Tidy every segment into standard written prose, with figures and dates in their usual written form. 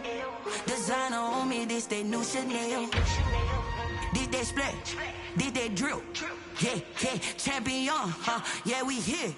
ill. Designer on me, this they new Chanel. This they split, this they drill. Yeah, yeah, champion, huh? Yeah, we here.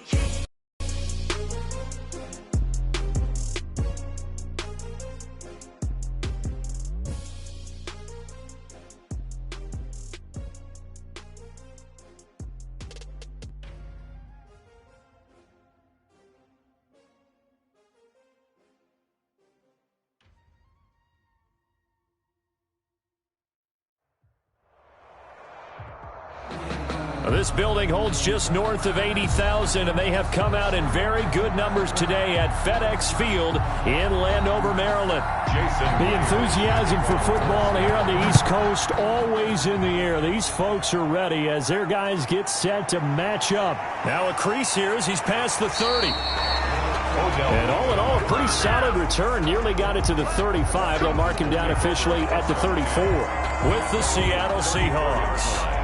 This building holds just north of 80,000, and they have come out in very good numbers today at FedEx Field in Landover, Maryland. The enthusiasm for football here on the East Coast always in the air. These folks are ready as their guys get set to match up. Now a crease here as he's past the 30. And all in all, a pretty solid return. Nearly got it to the 35. They'll mark him down officially at the 34 with the Seattle Seahawks.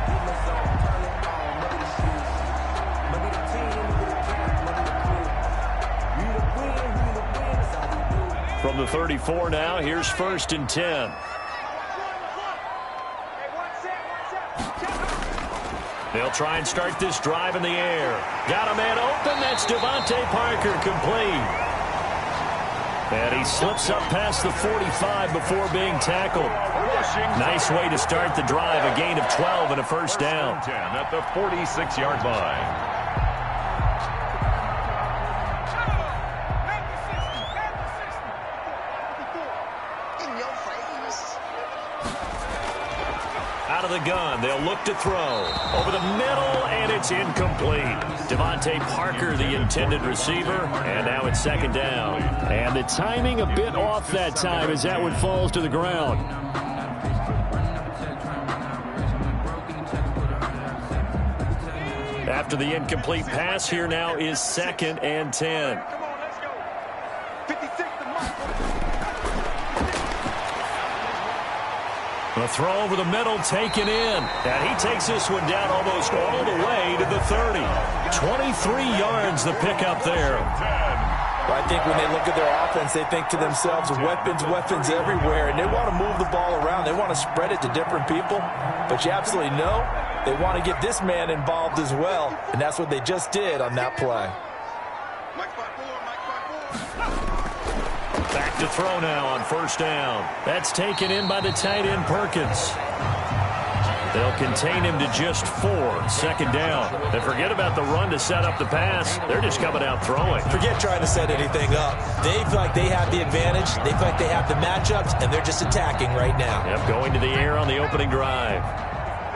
From the 34 now, here's 1st and 10. They'll try and start this drive in the air. Got a man open. That's Devontae Parker, complete. And he slips up past the 45 before being tackled. Nice way to start the drive. A gain of 12 and a first down. 10 at the 46-yard line. Out of the gun, they'll look to throw. Over the middle, and it's incomplete. Devontae Parker, the intended receiver, and now it's 2nd down. And the timing a bit off that time as that one falls to the ground. After the incomplete pass, here now is 2nd and 10. The throw over the middle taken in. And he takes this one down almost all the way to the 30. 23 yards the pickup there. Well, I think when they look at their offense, they think to themselves, weapons everywhere. And they want to move the ball around. They want to spread it to different people. But you absolutely know they want to get this man involved as well. And that's what they just did on that play. Back to throw now on 1st down. That's taken in by the tight end Perkins. They'll contain him to just 4. 2nd down. And forget about the run to set up the pass. They're just coming out throwing. Forget trying to set anything up. They feel like they have the advantage. They feel like they have the matchups, and they're just attacking right now. Yep, going to the air on the opening drive.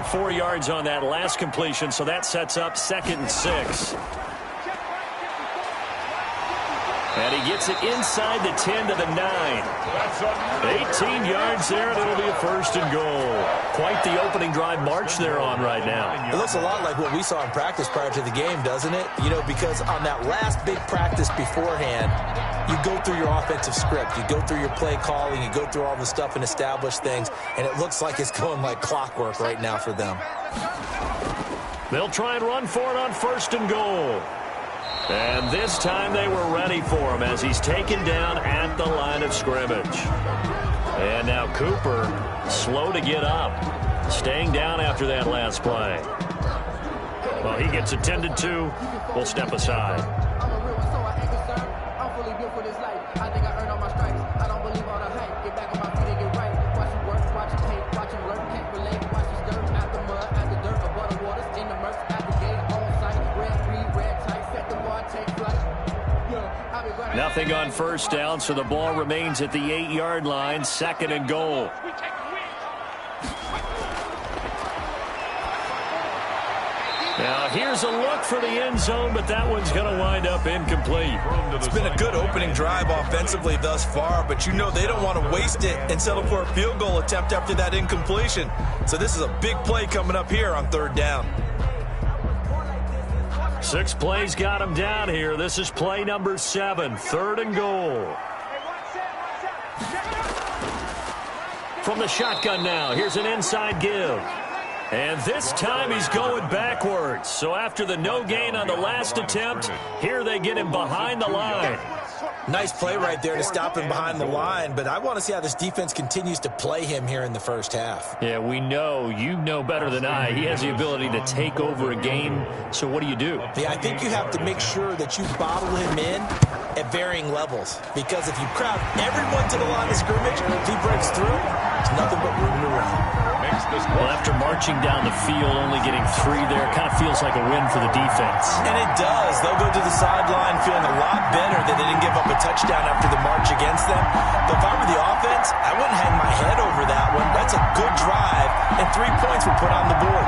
4 yards on that last completion, so that sets up 2nd and 6. And he gets it inside the 10 to the 9. 18 yards there, and it'll be a 1st and goal. Quite the opening drive march they're on right now. It looks a lot like what we saw in practice prior to the game, doesn't it? You know, because on that last big practice beforehand, you go through your offensive script. You go through your play calling. You go through all the stuff and establish things. And it looks like it's going like clockwork right now for them. They'll try and run for it on 1st and goal. And this time they were ready for him as he's taken down at the line of scrimmage. And now Cooper, slow to get up, staying down after that last play. Well, he gets attended to. We'll step aside. Nothing on 1st down, so the ball remains at the 8-yard line. 2nd and goal. Now here's a look for the end zone, but that one's going to wind up incomplete. It's been a good opening drive offensively thus far, but you know they don't want to waste it and settle for a field goal attempt after that incompletion. So this is a big play coming up here on 3rd down. 6 plays got him down here. This is play number 7, 3rd and goal. From the shotgun now, here's an inside give. And this time he's going backwards. So after the no gain on the last attempt, here they get him behind the line. Nice play right there to stop him behind the line, but I want to see how this defense continues to play him here in the first half. Yeah, we know. You know better than I. He has the ability to take over a game, so what do you do? Yeah, I think you have to make sure that you bottle him in at varying levels, because if you crowd everyone to the line of scrimmage, if he breaks through, there's nothing but room to run. Well, after marching down the field, only getting 3 there, kind of feels like a win for the defense. And it does. They'll go to the sideline feeling a lot better that they didn't give up a touchdown after the march against them. But if I were the offense, I wouldn't hang my head over that one. That's a good drive, and 3 points were put on the board.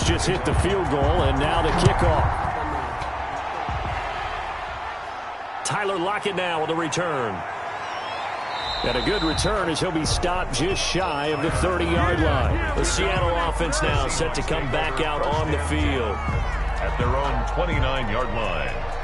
Just hit the field goal, and now the kickoff. Tyler Lockett now with a return. And a good return as he'll be stopped just shy of the 30-yard line. The Seattle offense now set to come back out on the field. At their own 29-yard line.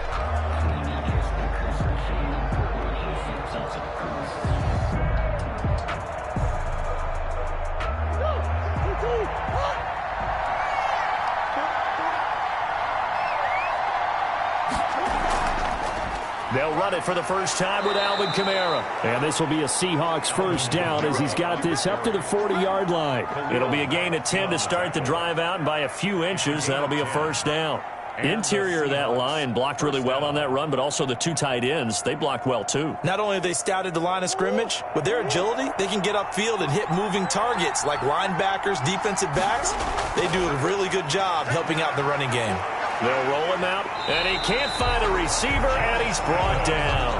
They'll run it for the first time with Alvin Kamara. And this will be a Seahawks first down as he's got this up to the 40-yard line. It'll be a gain of 10 to start the drive out, and by a few inches, that'll be a first down. Interior of that line blocked really well on that run, but also the 2 tight ends, they blocked well too. Not only have they scouted the line of scrimmage, with their agility, they can get upfield and hit moving targets like linebackers, defensive backs. They do a really good job helping out the running game. They'll roll him out, and he can't find a receiver, and he's brought down.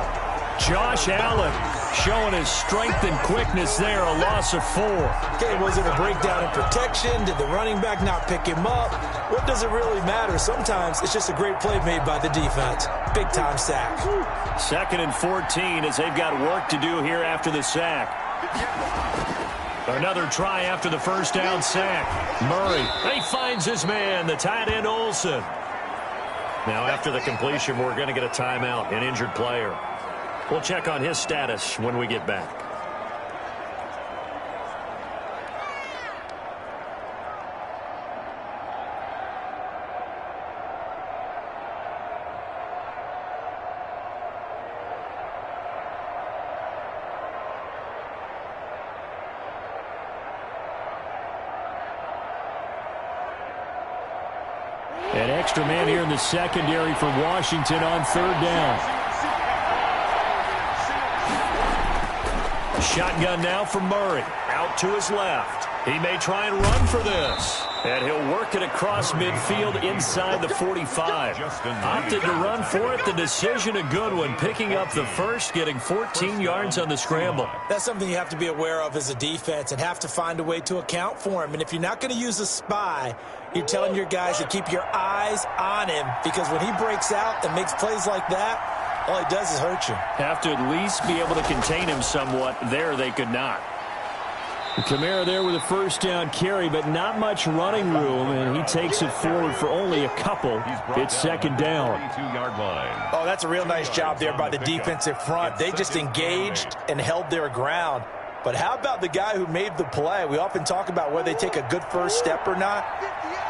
Josh Allen showing his strength and quickness there, a loss of 4. Okay, was it a breakdown in protection? Did the running back not pick him up? What does it really matter? Sometimes it's just a great play made by the defense. Big-time sack. 2nd and 14 as they've got work to do here after the sack. Another try after the first down sack. Murray, he finds his man, the tight end Olsen. Now after the completion, we're going to get a timeout, an injured player. We'll check on his status when we get back. An extra man here in the secondary for Washington on 3rd down. Shotgun now for Murray. Out to his left. He may try and run for this. And he'll work it across midfield inside the 45. Opted to run for it. The decision a good one. Picking up the first, getting 14 yards on the scramble. That's something you have to be aware of as a defense and have to find a way to account for him. And if you're not going to use a spy, you're telling your guys to keep your eyes on him, because when he breaks out and makes plays like that, all he does is hurt you. Have to at least be able to contain him somewhat. There they could not. Kamara there with a first down carry, but not much running room, and he takes it forward for only a couple. It's 2nd down. Oh, that's a real nice job there by the defensive front. They just engaged and held their ground. But how about the guy who made the play? We often talk about whether they take a good first step or not.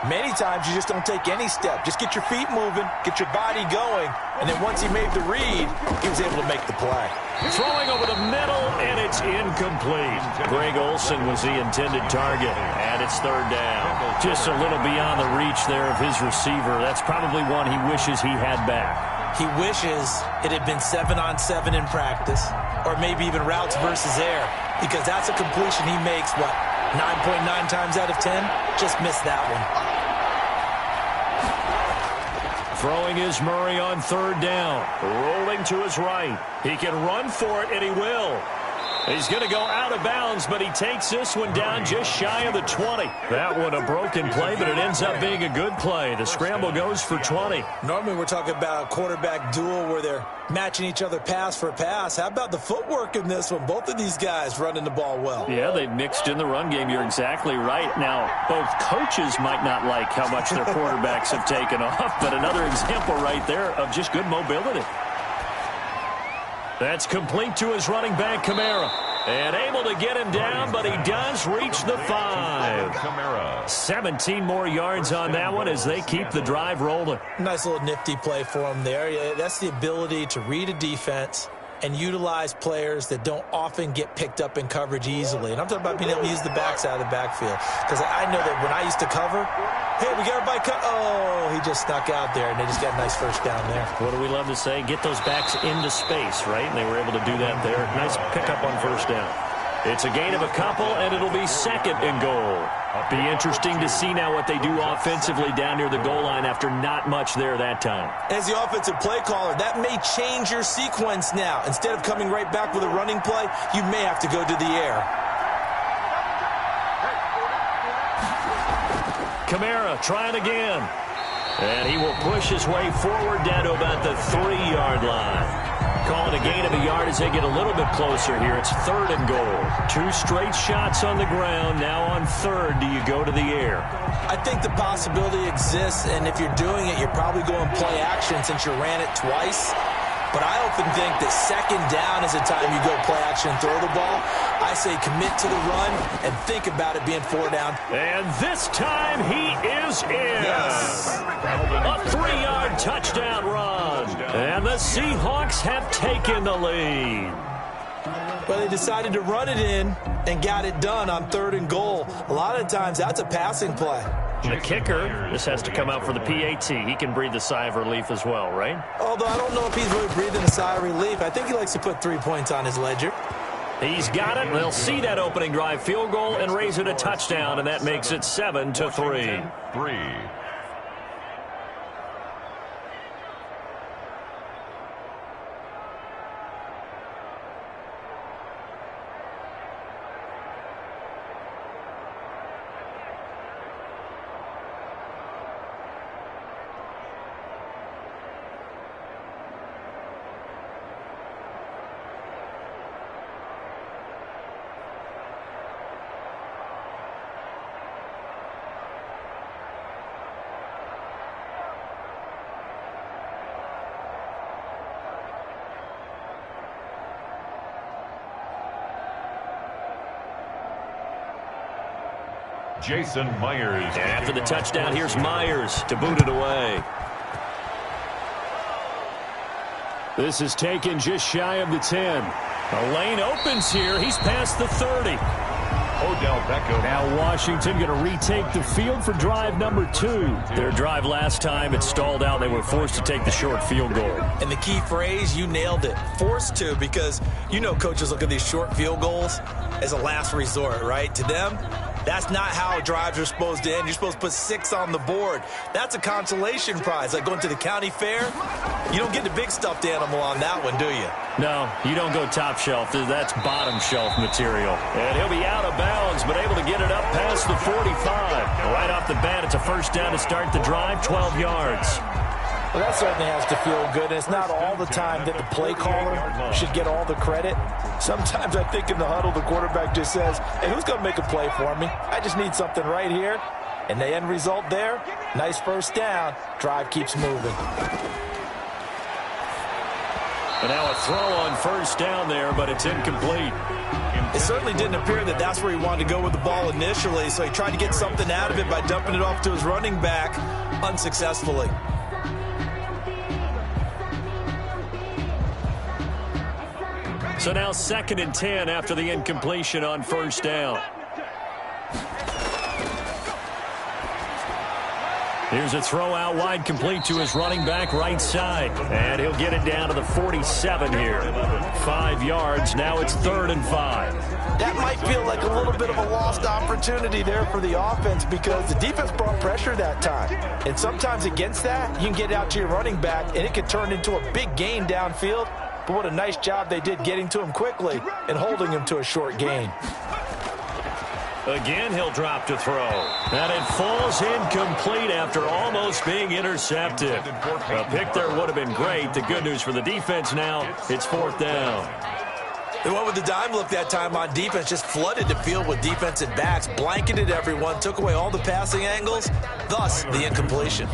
Many times you just don't take any step. Just get your feet moving, get your body going, and then once he made the read, he was able to make the play. Throwing over the middle, and it's incomplete. Greg Olsen was the intended target, and it's 3rd down. Just a little beyond the reach there of his receiver. That's probably one he wishes he had back. He wishes it had been 7-on-7 in practice, or maybe even routes versus air, because that's a completion he makes, 9.9 times out of 10? Just missed that one. Throwing is Murray on 3rd down. Rolling to his right. He can run for it, and he will. He's going to go out of bounds, but he takes this one down just shy of the 20. That one a broken play, but it ends up being a good play. The scramble goes for 20. Normally we're talking about a quarterback duel where they're matching each other pass for pass. How about the footwork in this one? Both of these guys running the ball well. Yeah, they mixed in the run game. You're exactly right. Now, both coaches might not like how much their quarterbacks have taken off, but another example right there of just good mobility. That's complete to his running back, Kamara. And able to get him down, but he does reach the 5. 17 more yards on that one as they keep the drive rolling. Nice little nifty play for him there. Yeah, that's the ability to read a defense and utilize players that don't often get picked up in coverage easily. And I'm talking about being able to use the backs out of the backfield. Because I know that when I used to cover, hey, we got everybody cut. Oh, he just snuck out there, and they just got a nice first down there. What do we love to say? Get those backs into space, right? And they were able to do that there. Nice pickup on first down. It's a gain of a couple, and it'll be 2nd and goal. Be interesting to see now what they do offensively down near the goal line after not much there that time. As the offensive play caller, that may change your sequence now. Instead of coming right back with a running play, you may have to go to the air. Kamara trying again. And he will push his way forward down to about the 3-yard line. Calling a gain of a yard as they get a little bit closer here. It's 3rd and goal. 2 straight shots on the ground. Now on 3rd, do you go to the air? I think the possibility exists, and if you're doing it, you're probably going play action since you ran it twice. But I often think that 2nd down is the time you go play action and throw the ball. I say commit to the run and think about it being 4 down. And this time he is in. Yes. A 3-yard touchdown run. And the Seahawks have taken the lead. Well, they decided to run it in and got it done on 3rd and goal. A lot of times that's a passing play. The kicker, this has to come out for the PAT. He can breathe a sigh of relief as well, right? Although I don't know if he's really breathing a sigh of relief. I think he likes to put 3 points on his ledger. He's got it. They'll see that opening drive field goal and raise it a touchdown, and that makes it 7-3. Jason Myers. After the touchdown, here's Myers to boot it away. This is taken just shy of the 10. The lane opens here. He's past the 30. Odell Beckham. Now Washington going to retake the field for drive number 2. Their drive last time, it stalled out. They were forced to take the short field goal. And the key phrase, you nailed it. Forced to, because you know coaches look at these short field goals as a last resort, right? To them, that's not how drives are supposed to end. You're supposed to put 6 on the board. That's a consolation prize. Like going to the county fair, you don't get the big stuffed animal on that one, do you? No, you don't go top shelf. That's bottom shelf material. And he'll be out of bounds, but able to get it up past the 45. Right off the bat, it's a first down to start the drive, 12 yards. Well, that certainly has to feel good. And it's not all the time that the play caller should get all the credit. Sometimes I think in the huddle, the quarterback just says, hey, who's going to make a play for me? I just need something right here. And the end result there, nice first down. Drive keeps moving. And now a throw on first down there, but it's incomplete. It certainly didn't appear that that's where he wanted to go with the ball initially, so he tried to get something out of it by dumping it off to his running back unsuccessfully. So now 2nd and 10 after the incompletion on first down. Here's a throw out wide, complete to his running back right side. And he'll get it down to the 47 here. 5 yards. Now it's 3rd and 5. That might feel like a little bit of a lost opportunity there for the offense because the defense brought pressure that time. And sometimes against that, you can get out to your running back, and it can turn into a big gain downfield. but what a nice job they did getting to him quickly and holding him to a short gain. Again, he'll drop to throw. And it falls incomplete after almost being intercepted. A pick there would have been great. The good news for the defense now, it's 4th down. They went with the dime look that time on defense, just flooded the field with defensive backs, blanketed everyone, took away all the passing angles, thus the incompletion.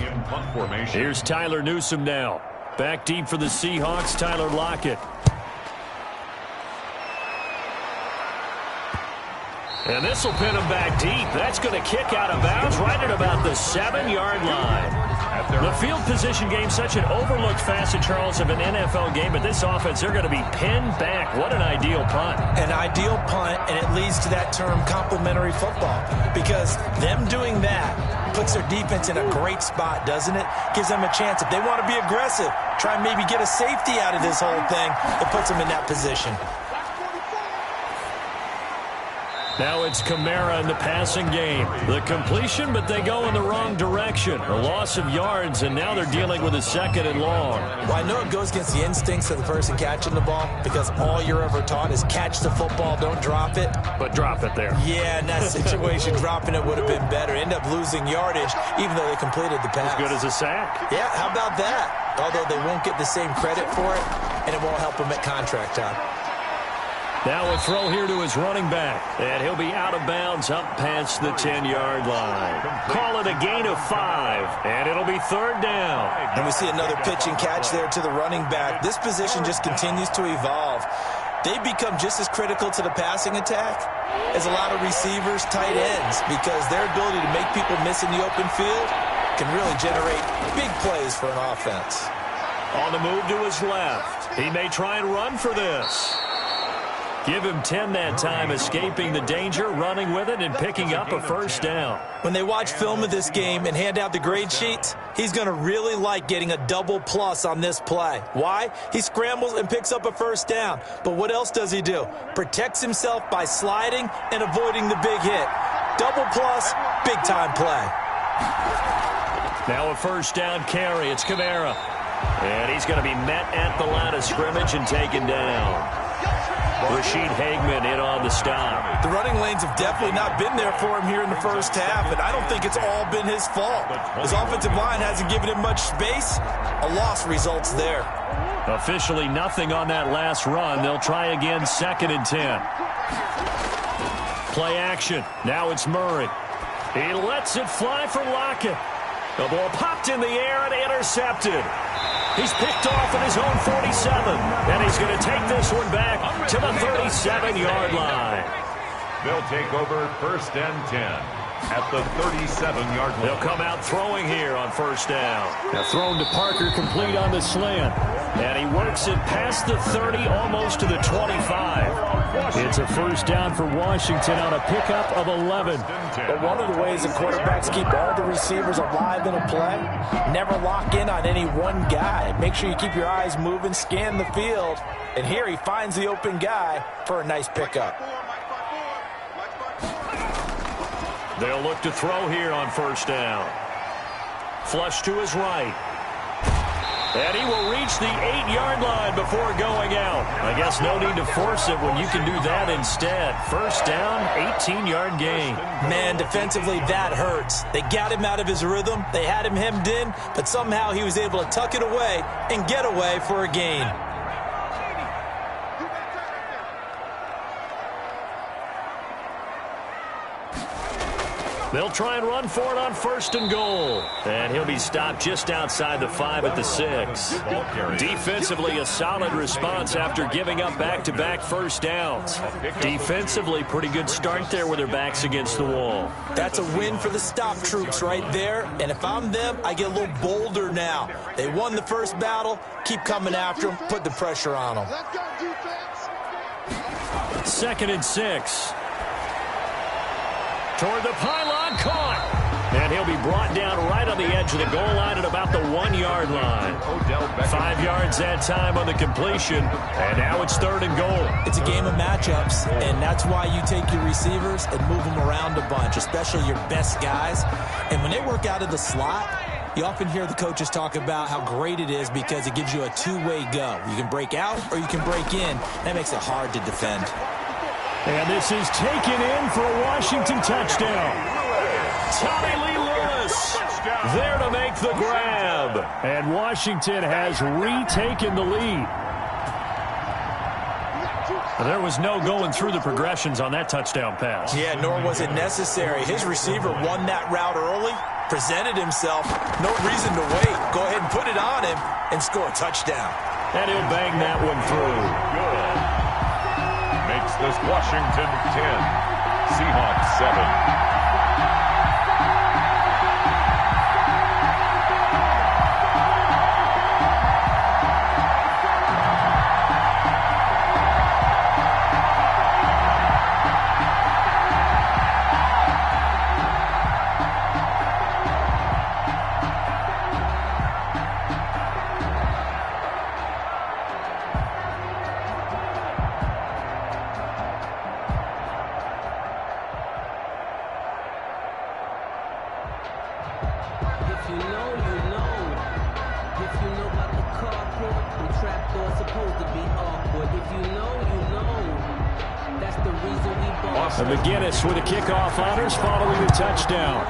Here's Tyler Newsome now. Back deep for the Seahawks, Tyler Lockett. And this will pin him back deep. That's going to kick out of bounds right at about the 7-yard line. The field position game, such an overlooked facet, Charles, of an NFL game, but this offense, they're going to be pinned back. What an ideal punt. An ideal punt, and it leads to that term complementary football, because them doing that puts their defense in a great spot, doesn't it? Gives them a chance. If they want to be aggressive, try and maybe get a safety out of this whole thing, it puts them in that position. Now it's Kamara in the passing game. The completion, but they go in the wrong direction. A loss of yards, and now they're dealing with a 2nd and long. Well, I know it goes against the instincts of the person catching the ball, because all you're ever taught is catch the football, don't drop it. But drop it there. Yeah, in that situation, dropping it would have been better. End up losing yardage, even though they completed the pass. As good as a sack. Yeah, how about that? Although they won't get the same credit for it, and it won't help them at contract time. Now a throw here to his running back. And he'll be out of bounds up past the 10-yard line. Call it a gain of 5. And it'll be 3rd down. And we see another pitch and catch there to the running back. This position just continues to evolve. They become just as critical to the passing attack as a lot of receivers, tight ends, because their ability to make people miss in the open field can really generate big plays for an offense. On the move to his left. He may try and run for this. Give him 10 that time, escaping the danger, running with it, and picking up a 1st down. When they watch film of this game and hand out the grade sheets, he's going to really like getting a double plus on this play. Why? He scrambles and picks up a 1st down. But what else does he do? Protects himself by sliding and avoiding the big hit. Double plus, big-time play. Now a 1st down carry. It's Kamara. And he's going to be met at the line of scrimmage and taken down. Rashid Hageman in on the stop. The running lanes have definitely not been there for him here in the first half, and I don't think it's all been his fault. His offensive line hasn't given him much space. A loss results there. Officially nothing on that last run. They'll try again, 2nd and 10. Play action. Now it's Murray. He lets it fly for Lockett. The ball popped in the air and intercepted. He's picked off at his own 47, and he's going to take this one back to the 37-yard line. They'll take over 1st and 10 at the 37-yard line. They'll come out throwing here on 1st down. Now thrown to Parker, complete on the slant. And he works it past the 30, almost to the 25. It's a 1st down for Washington on a pickup of 11. But one of the ways that quarterbacks keep all the receivers alive in a play, never lock in on any one guy. Make sure you keep your eyes moving, scan the field. And here he finds the open guy for a nice pickup. They'll look to throw here on 1st down. Flush to his right. And he will reach the 8-yard line before going out. I guess no need to force it when you can do that instead. 1st down, 18-yard gain. Man, defensively, that hurts. They got him out of his rhythm. They had him hemmed in, but somehow he was able to tuck it away and get away for a gain. They'll try and run for it on 1st and goal. And he'll be stopped just outside the 5 at the 6. Defensively, a solid response after giving up back-to-back 1st downs. Defensively, pretty good start there with their backs against the wall. That's a win for the stop troops right there. And if I'm them, I get a little bolder now. They won the first battle. Keep coming after them. Put the pressure on them. 2nd and 6. Toward the pylon, caught. And he'll be brought down right on the edge of the goal line at about the 1-yard line. 5 yards that time on the completion. And now it's 3rd and goal. It's a game of matchups, and that's why you take your receivers and move them around a bunch, especially your best guys. And when they work out of the slot, You often hear the coaches talk about how great it is because it gives you a two-way go. You can break out or you can break in. That makes it hard to defend. And this is taken in for a Washington touchdown. Tommy Lee Lewis there to make the grab. And Washington has retaken the lead. There was no going through the progressions on that touchdown pass. Yeah, nor was it necessary. His receiver won that route early, presented himself. No reason to wait. Go ahead and put it on him and score a touchdown. And he'll bang that one through. Good. Makes this Washington 10, Seahawks 7. McGinnis with the kickoff honors following the touchdown.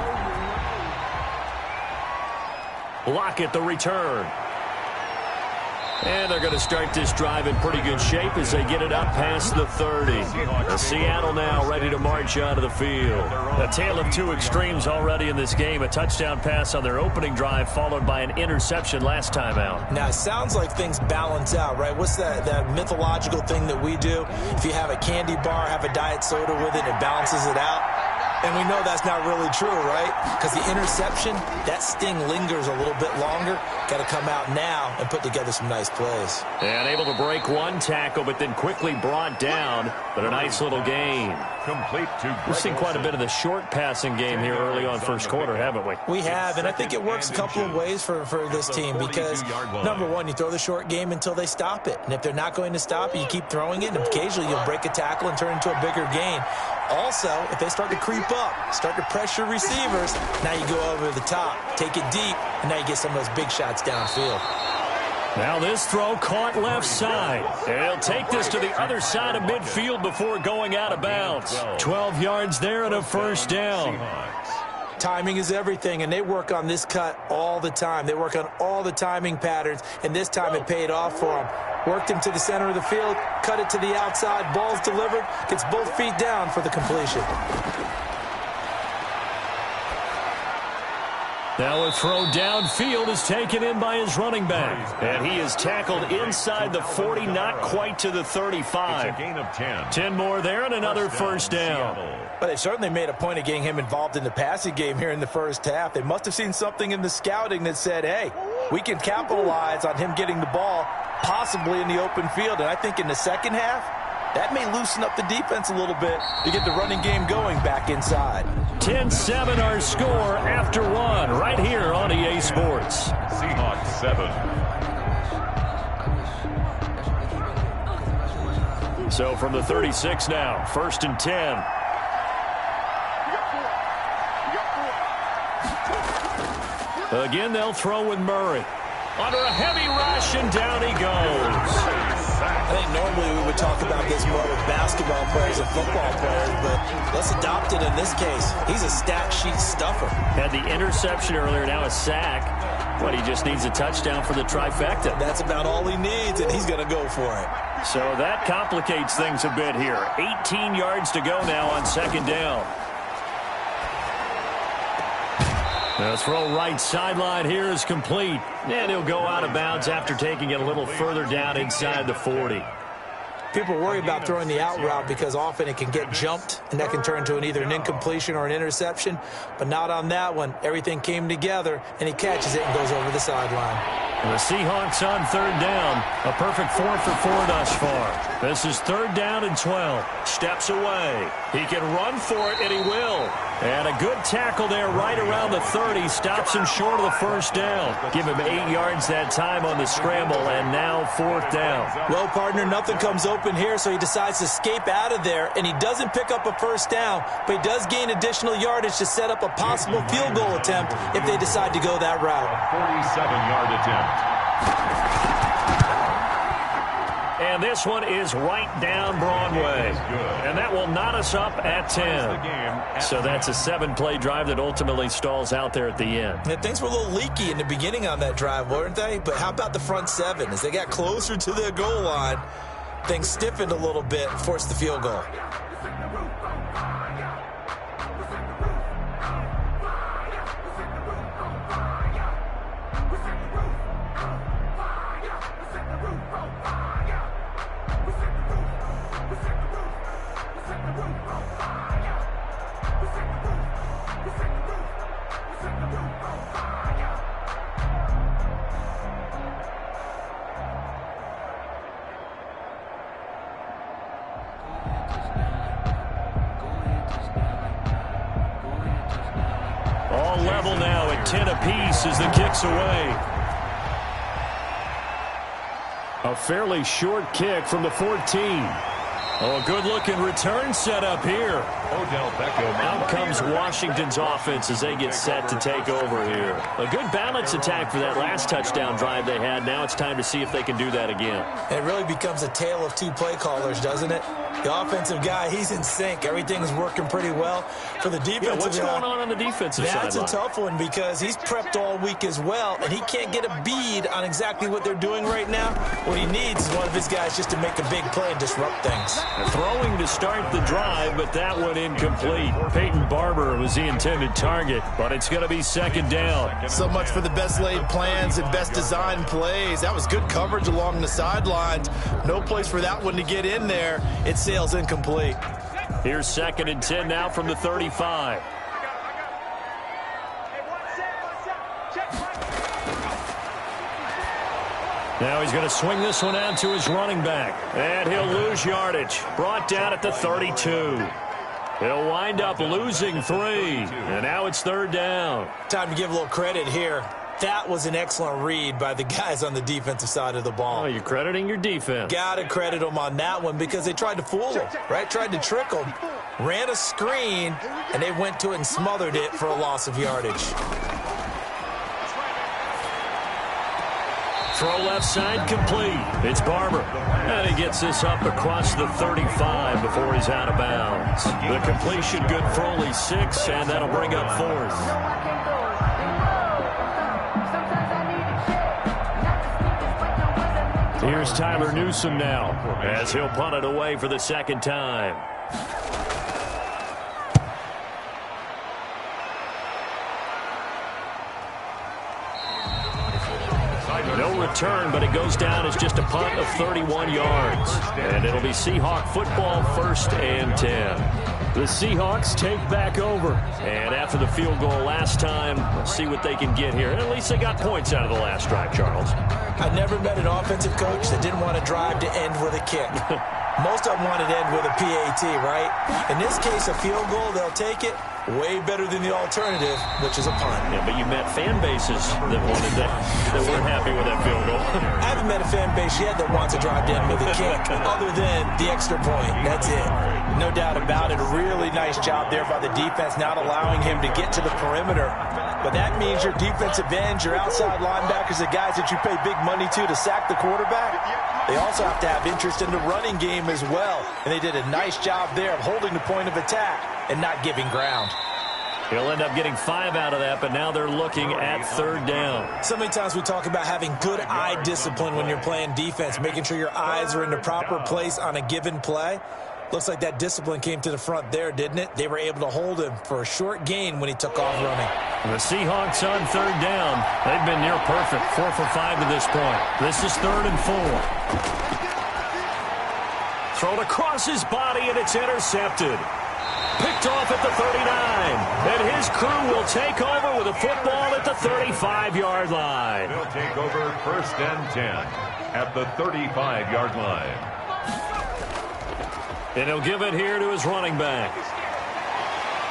Lockett the return. And they're going to start this drive in pretty good shape as they get it up past the 30. Seattle now ready to march onto the field. A tale of two extremes already in this game. A touchdown pass on their opening drive followed by an interception last time out. Now, it sounds like things balance out, right? What's that mythological thing that we do? If you have a candy bar, have a diet soda with it, it balances it out. And we know that's not really true, right? Because the interception, that sting lingers a little bit longer. Got to come out now and put together some nice plays. And able to break one tackle, but then quickly brought down. But a nice little gain. Complete to We've seen quite a bit of the short passing game here early on first quarter, haven't we? We have, and I think it works a couple of ways for this team because, number one, you throw the short game until they stop it. And if they're not going to stop it, you keep throwing it, and occasionally you'll break a tackle and turn it into a bigger gain. Also, if they start to creep up, start to pressure receivers, now you go over the top, take it deep, and now you get some of those big shots downfield. Now this throw caught left side. And he'll take this to the other side of midfield before going out of bounds. 12 yards there and a first down. Timing is everything, and they work on this cut all the time. They work on all the timing patterns, and this time it paid off for them. Worked him to the center of the field, cut it to the outside, ball's delivered, gets both feet down for the completion. Now a throw downfield is taken in by his running back. And he is tackled inside the 40, not quite to the 35. It's a gain of 10. 10 more there and another first down. But they certainly made a point of getting him involved in the passing game here in the first half. They must have seen something in the scouting that said, hey, we can capitalize on him getting the ball, possibly in the open field. And I think in the second half, that may loosen up the defense a little bit to get the running game going back inside. 10-7 our score after one right here on EA Sports. Seahawks 7. So from the 36 now, 1st and 10. Again, they'll throw with Murray. Under a heavy rush, and down he goes. I think normally we would talk about this more with basketball players and football players, but let's adopt it in this case. He's a stat sheet stuffer. Had the interception earlier, now a sack. But he just needs a touchdown for the trifecta. That's about all he needs, and he's going to go for it. So that complicates things a bit here. 18 yards to go now on second down. The throw right sideline here is complete. And he'll go out of bounds after taking it a little further down inside the 40. People worry about throwing the out route because often it can get jumped, and that can turn into either an incompletion or an interception. But not on that one. Everything came together, and he catches it and goes over the sideline. The Seahawks on third down. A perfect 4 for 4 thus far. This is third down and 12. Steps away. He can run for it, and he will. And a good tackle there right around the 30. Stops him short of the first down. Give him 8 yards that time on the scramble, and now fourth down. Well, partner, nothing comes open here, so he decides to escape out of there, and he doesn't pick up a first down, but he does gain additional yardage to set up a possible field goal attempt if they decide to go that route. 47-yard attempt. And this one is right down Broadway. And that will knot us up at 10. So that's a 7-play drive that ultimately stalls out there at the end. And things were a little leaky in the beginning on that drive, weren't they? But how about the front 7? As they got closer to the goal line, things stiffened a little bit, forced the field goal. All level now at 10 apiece as the kick's away. A fairly short kick from the 14. Oh, a good-looking return set up here. Out comes Washington's offense as they get set to take over here. A good balance attack for that last touchdown drive they had. Now it's time to see if they can do that again. It really becomes a tale of 2 play callers, doesn't it? The offensive guy, he's in sync. Everything's working pretty well. For the defensive guy, what's going on the defensive side? That's a tough one because he's prepped all week as well, and he can't get a bead on exactly what they're doing right now. What he needs is one of his guys just to make a big play and disrupt things. Throwing to start the drive, but that one incomplete. Peyton Barber was the intended target, but it's going to be second down. So much for the best laid plans and best designed plays. That was good coverage along the sidelines. No place for that one to get in there. It sails incomplete. Here's second and 10 now from the 35. Now he's going to swing this one out to his running back. And he'll lose yardage. Brought down at the 32. He'll wind up losing 3. And now it's third down. Time to give a little credit here. That was an excellent read by the guys on the defensive side of the ball. Oh, you're crediting your defense. Got to credit them on that one because they tried to fool him, right? Tried to trick him. Ran a screen, and they went to it and smothered it for a loss of yardage. Throw left side complete. It's Barber. And he gets this up across the 35 before he's out of bounds. The completion good for only 6, and that'll bring up fourth. Here's Tyler Newsome now as he'll punt it away for the second time. No return, but it goes down as just a punt of 31 yards. And it'll be Seahawk football, 1st and 10. The Seahawks take back over. And after the field goal last time, let's see what they can get here. At least they got points out of the last drive, Charles. I never met an offensive coach that didn't want to drive to end with a kick. Most of them want it to end with a PAT, right? In this case, a field goal, they'll take it. Way better than the alternative, which is a punt. Yeah, but you met fan bases that wanted that weren't happy with that field goal. I haven't met a fan base yet that wants to drive down with a kick, other than the extra point. That's it. No doubt about it. A really nice job there by the defense, not allowing him to get to the perimeter. But that means your defensive ends, your outside linebackers, the guys that you pay big money to sack the quarterback, they also have to have interest in the running game as well. And they did a nice job there of holding the point of attack and not giving ground. He'll end up getting 5 out of that, but now they're looking at third down. So many times we talk about having good eye discipline when you're playing defense, making sure your eyes are in the proper place on a given play. Looks like that discipline came to the front there, didn't it? They were able to hold him for a short gain when he took off running. The Seahawks on third down. They've been near perfect, 4 for 5 to this point. This is 3rd and 4. Thrown across his body, and it's intercepted. picked off at the 39. And his crew will take over with a football at the 35-yard line. They'll take over 1st and 10 at the 35-yard line. And he'll give it here to his running back.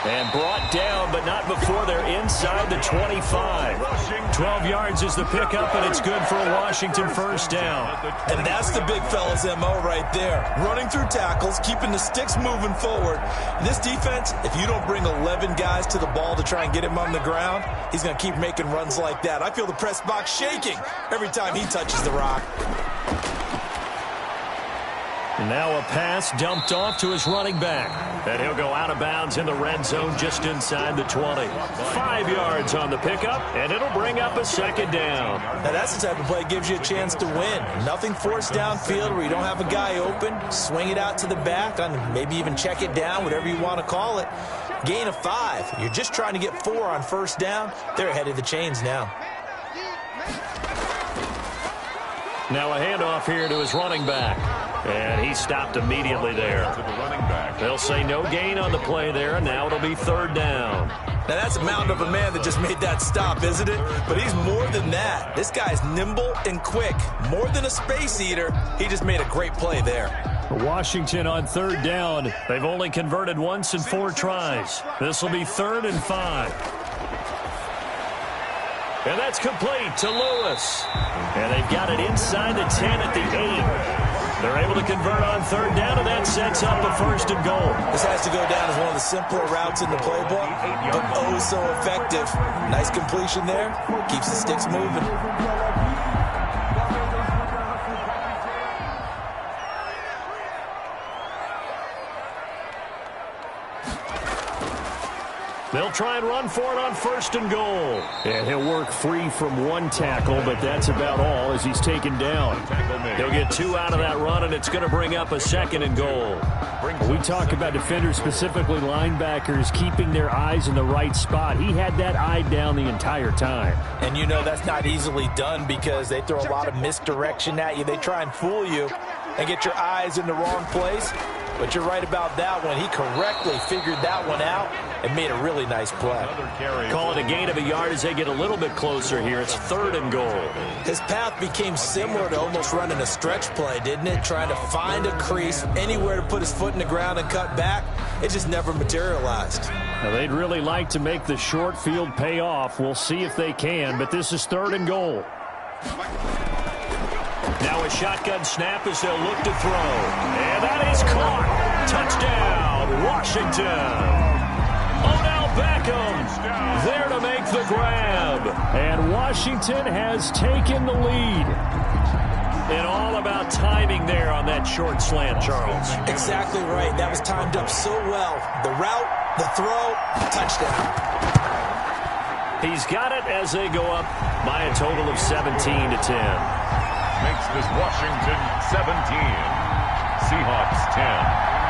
And brought down, but not before they're inside the 25. 12 yards is the pickup, and it's good for a Washington first down. And that's the big fella's MO right there. Running through tackles, keeping the sticks moving forward. This defense, if you don't bring 11 guys to the ball to try and get him on the ground, he's going to keep making runs like that. I feel the press box shaking every time he touches the rock. And now a pass dumped off to his running back. And he'll go out of bounds in the red zone just inside the 20. 5 yards on the pickup, and it'll bring up a second down. Now that's the type of play that gives you a chance to win. Nothing forced downfield where you don't have a guy open. Swing it out to the back, on maybe even check it down, whatever you want to call it. Gain of 5. You're just trying to get 4 on first down. They're ahead of the chains now. Now a handoff here to his running back. And he stopped immediately there. They'll say no gain on the play there, and now it'll be 3rd down. Now that's a mountain of a man that just made that stop, isn't it? But he's more than that. This guy's nimble and quick. More than a space eater. He just made a great play there. Washington on 3rd down. They've only converted once in 4 tries. This will be 3rd and 5. And that's complete to Lewis. And they've got it inside the 10 at the 8. They're able to convert on 3rd down, and that sets up a 1st and goal. This has to go down as one of the simpler routes in the playbook, but oh so effective. Nice completion there. Keeps the sticks moving. They'll try and run for it on 1st and goal. And he'll work free from 1 tackle, but that's about all as he's taken down. He'll get 2 out of that run, and it's going to bring up a 2nd and goal. We talk about defenders, specifically linebackers, keeping their eyes in the right spot. He had that eye down the entire time. And you know that's not easily done because they throw a lot of misdirection at you. They try and fool you and get your eyes in the wrong place. But you're right about that one. He correctly figured that one out and made a really nice play. Call it a gain of a yard as they get a little bit closer here. It's 3rd and goal. His path became similar to almost running a stretch play, didn't it? Trying to find a crease, anywhere to put his foot in the ground and cut back. It just never materialized. Now, they'd really like to make the short field pay off. We'll see if they can, but this is 3rd and goal. Now a shotgun snap as they'll look to throw. And that is caught. Touchdown, Washington. Odell Beckham there to make the grab. And Washington has taken the lead. And all about timing there on that short slant, Charles. Exactly right. That was timed up so well. The route, the throw, touchdown. He's got it as they go up by a total of 17-10. Makes this Washington 17, Seahawks 10.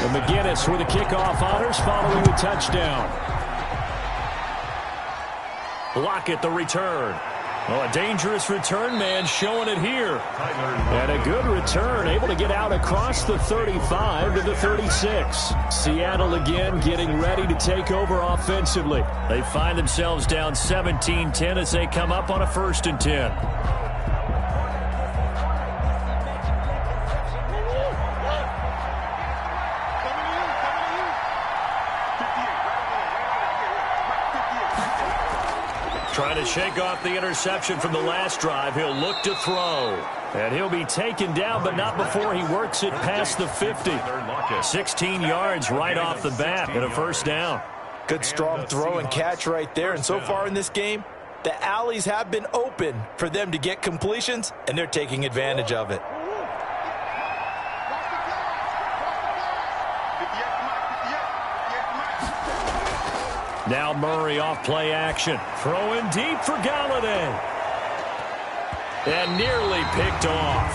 McGinnis with the kickoff honors following the touchdown. Lockett the return. Well, a dangerous return man showing it here. And a good return, able to get out across the 35 to the 36. Seattle again getting ready to take over offensively. They find themselves down 17-10 as they come up on a 1st and 10. Trying to shake off the interception from the last drive. He'll look to throw. And he'll be taken down, but not before he works it past the 50. 16 yards right off the bat and a 1st down. Good strong throw and catch right there. And so far in this game, the alleys have been open for them to get completions, and they're taking advantage of it. Now Murray off play action. Throwing deep for Galladay. And nearly picked off.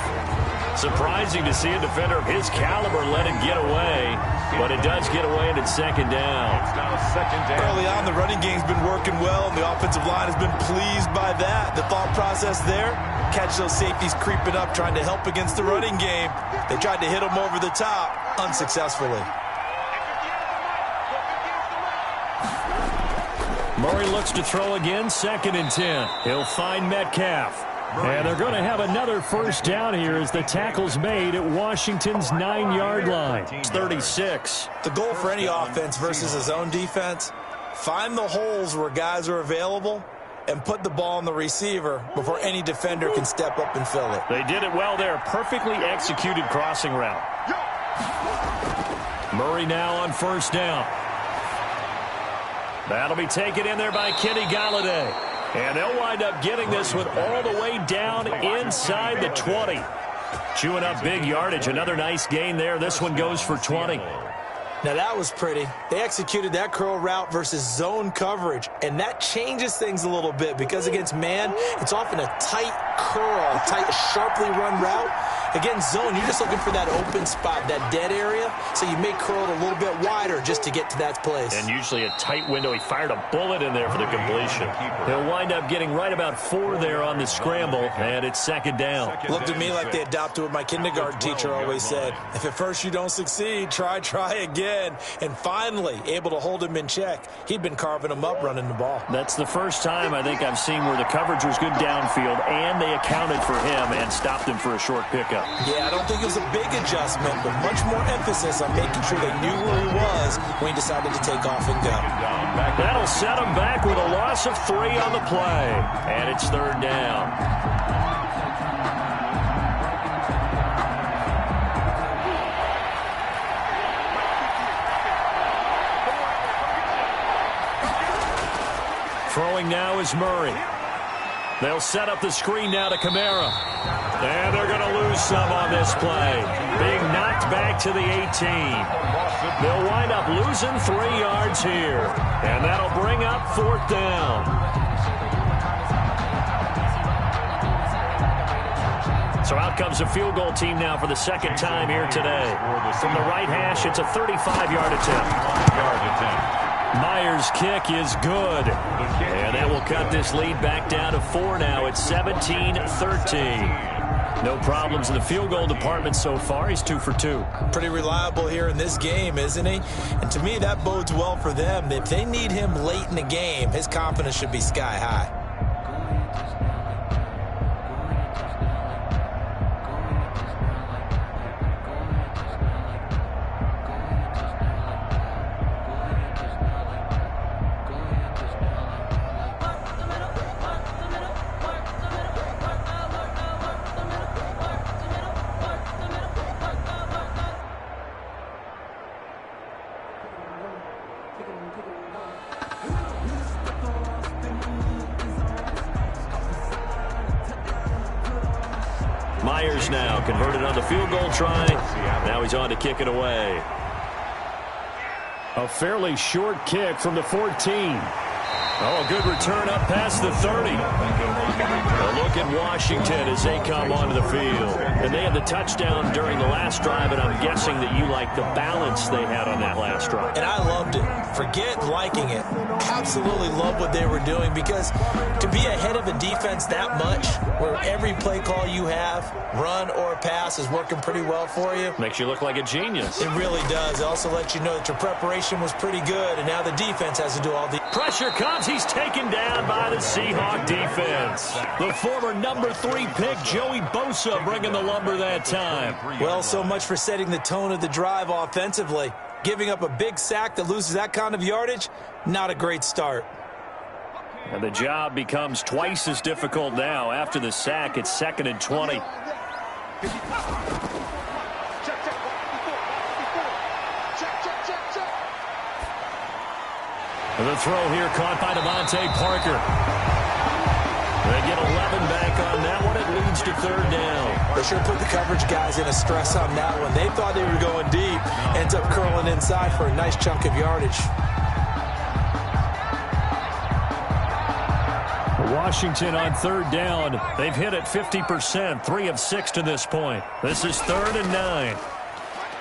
Surprising to see a defender of his caliber let it get away, but it does get away and it's second down. It's now second down. Early on, the running game's been working well, and the offensive line has been pleased by that. The thought process there, catch those safeties creeping up, trying to help against the running game. They tried to hit them over the top, unsuccessfully. Murray looks to throw again, 2nd and 10. He'll find Metcalf. And they're going to have another first down here as the tackle's made at Washington's 9-yard line. It's 36. The goal for any offense versus a zone defense, find the holes where guys are available and put the ball on the receiver before any defender can step up and fill it. They did it well there. Perfectly executed crossing route. Murray now on first down. That'll be taken in there by Kenny Galladay. And they'll wind up getting this one all the way down inside the 20. Chewing up big yardage. Another nice gain there. This one goes for 20. Now that was pretty. They executed that curl route versus zone coverage, and that changes things a little bit because against man, it's often a tight curl, tight, sharply run route. Against zone, you're just looking for that open spot, that dead area, so you may curl it a little bit wider just to get to that place. And usually a tight window. He fired a bullet in there for the completion. He'll wind up getting right about 4 there on the scramble, and it's second down. Looked at me like they adopted what my kindergarten teacher always said. If at first you don't succeed, try again. And finally, able to hold him in check. He'd been carving him up running the ball. That's the first time I think I've seen where the coverage was good downfield, and they accounted for him and stopped him for a short pickup. Yeah, I don't think it was a big adjustment, but much more emphasis on making sure they knew where he was when he decided to take off and go. That'll set him back with a loss of 3 on the play, and it's third down. Throwing now is Murray. They'll set up the screen now to Kamara. And they're going to lose some on this play. Being knocked back to the 18. They'll wind up losing 3 yards here. And that'll bring up 4th down. So out comes the field goal team now for the second time here today. From the right hash, it's a 35-yard attempt. Myers' kick is good. And that will cut this lead back down to 4 now. It's 17-13. No problems in the field goal department so far. He's 2 for 2. Pretty reliable here in this game, isn't he? And to me, that bodes well for them. If they need him late in the game, his confidence should be sky high. Myers now converted on the field goal try. Now he's on to kick it away. A fairly short kick from the 14. Oh, a good return up past the 30. A look at Washington as they come onto the field. And they had the touchdown during the last drive, and I'm guessing that you like the balance they had on that last drive. And I loved it. Forget liking it. Absolutely love what they were doing, because to be ahead of a defense that much, where every play call you have, run or pass, is working pretty well for you. Makes you look like a genius. It really does. It also lets you know that your preparation was pretty good, and now the defense has to do all the... Pressure comes. He's taken down by the Seahawk defense. The former number 3 pick, Joey Bosa, bringing the lumber that time. Well, so much for setting the tone of the drive offensively. Giving up a big sack that loses that kind of yardage, not a great start. And the job becomes twice as difficult now. After the sack, it's 2nd and 20. The throw here caught by Devontae Parker. They get 11 back on that one. It leads to third down. They sure put the coverage guys in a stress on that one. They thought they were going deep. Ends up curling inside for a nice chunk of yardage. Washington on third down. They've hit it 50%, 3 of 6 to this point. This is 3rd and 9.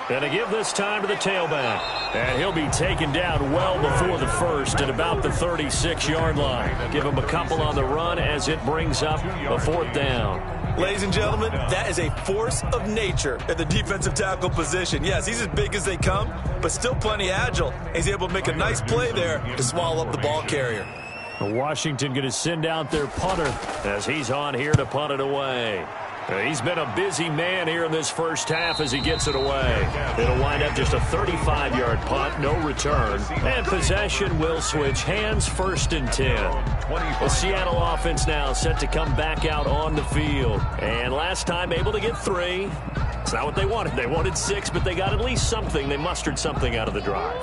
And to give this time to the tailback. And he'll be taken down well before the first at about the 36-yard line. Give him a couple on the run as it brings up a 4th down. Ladies and gentlemen, that is a force of nature at the defensive tackle position. Yes, he's as big as they come, but still plenty agile. He's able to make a nice play there to swallow up the ball carrier. Washington going to send out their punter as he's on here to punt it away. He's been a busy man here in this first half as he gets it away. It'll wind up just a 35-yard punt, no return. And possession will switch hands, 1st and 10. The Seattle offense now set to come back out on the field. And last time able to get 3. It's not what they wanted. They wanted 6, but they got at least something. They mustered something out of the drive.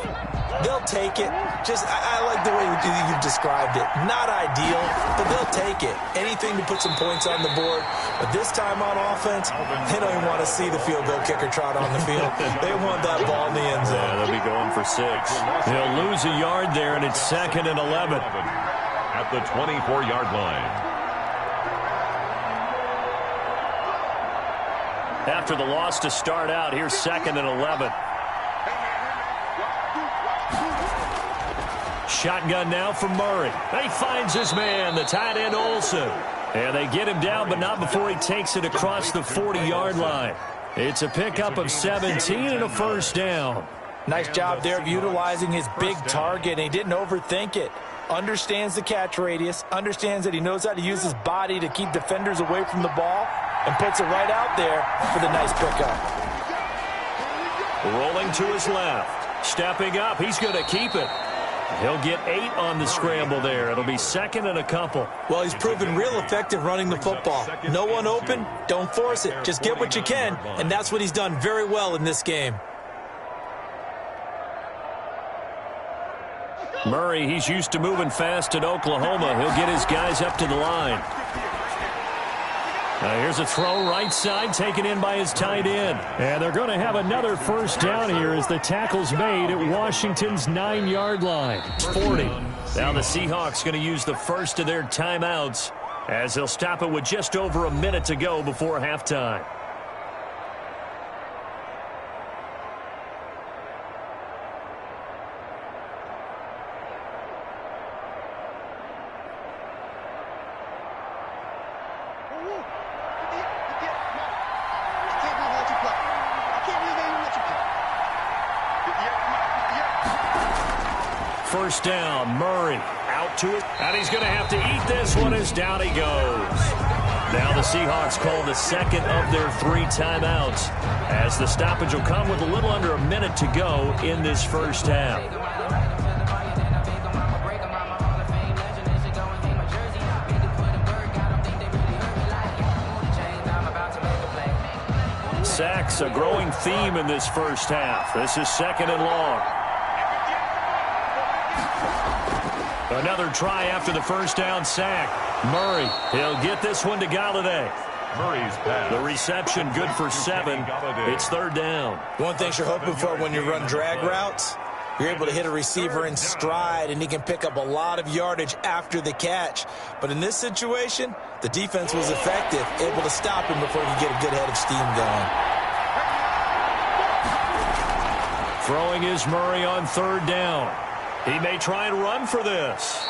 They'll take it. I like the way you've described it. Not ideal, but they'll take it. Anything to put some points on the board. But this time on offense, they don't even want to see the field goal kicker trot on the field. They want that ball in the end zone. Yeah, they'll be going for 6. They'll lose a yard there, and it's 2nd and 11. At the 24-yard line. After the loss to start out, here's 2nd and 11. Shotgun now for Murray. He finds his man, the tight end Olsen. And they get him down, but not before he takes it across the 40-yard line. It's a pickup of 17 and a 1st down. Nice job there of utilizing his big target, and he didn't overthink it. Understands the catch radius, understands that he knows how to use his body to keep defenders away from the ball, and puts it right out there for the nice pickup. Rolling to his left. Stepping up. He's going to keep it. He'll get 8 on the scramble there. It'll be 2nd and a couple. Well, he's proven real effective running the football. No one open, don't force it. Just get what you can, and that's what he's done very well in this game. Murray, he's used to moving fast in Oklahoma. He'll get his guys up to the line. Here's a throw right side taken in by his tight end. And they're going to have another 1st down here as the tackle's made at Washington's 9-yard line. It's 40. Now the Seahawks going to use the first of their timeouts as they'll stop it with just over a minute to go before halftime. First down, Murray out to it, and he's going to have to eat this one as down he goes. Now the Seahawks call the 2nd of their 3 timeouts as the stoppage will come with a little under a minute to go in this first half. Sacks, a growing theme in this first half. This is 2nd and long. Another try after the first down sack. Murray, he'll get this one to Galladay. Murray's pass. The reception good for 7. It's 3rd down. One thing you're hoping for when you run drag routes, you're able to hit a receiver in stride, and he can pick up a lot of yardage after the catch. But in this situation, the defense was effective, able to stop him before he could get a good head of steam going. Throwing is Murray on 3rd down. He may try and run for this.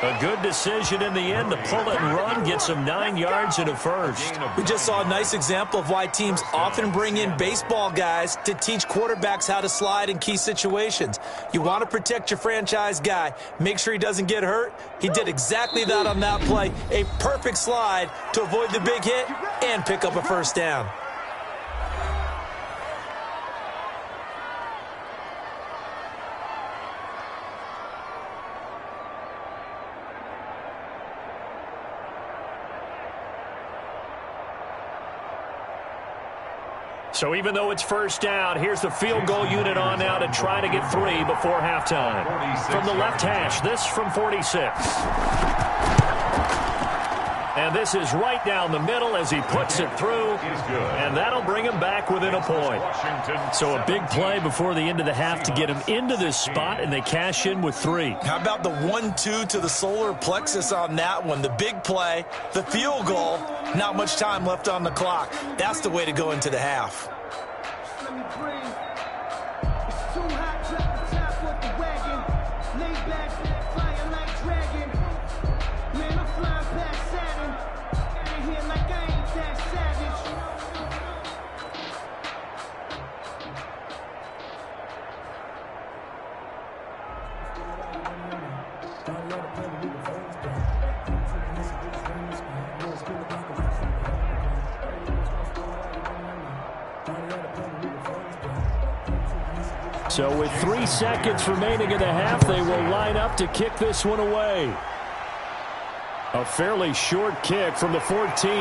A good decision in the end to pull it and run, get some 9 yards and a first. We just saw a nice example of why teams often bring in baseball guys to teach quarterbacks how to slide in key situations. You want to protect your franchise guy. Make sure he doesn't get hurt. He did exactly that on that play. A perfect slide to avoid the big hit and pick up a first down. So even though it's first down, here's the field goal unit on now to try to get 3 before halftime. From the left hash, this from 46. And this is right down the middle as he puts it through, and that'll bring him back within a point. So a big play before the end of the half to get him into this spot, and they cash in with 3. How about the 1-2 to the solar plexus on that one? The big play, the field goal, not much time left on the clock. That's the way to go into the half. So with 3 seconds remaining in the half, they will line up to kick this one away. A fairly short kick from the 14.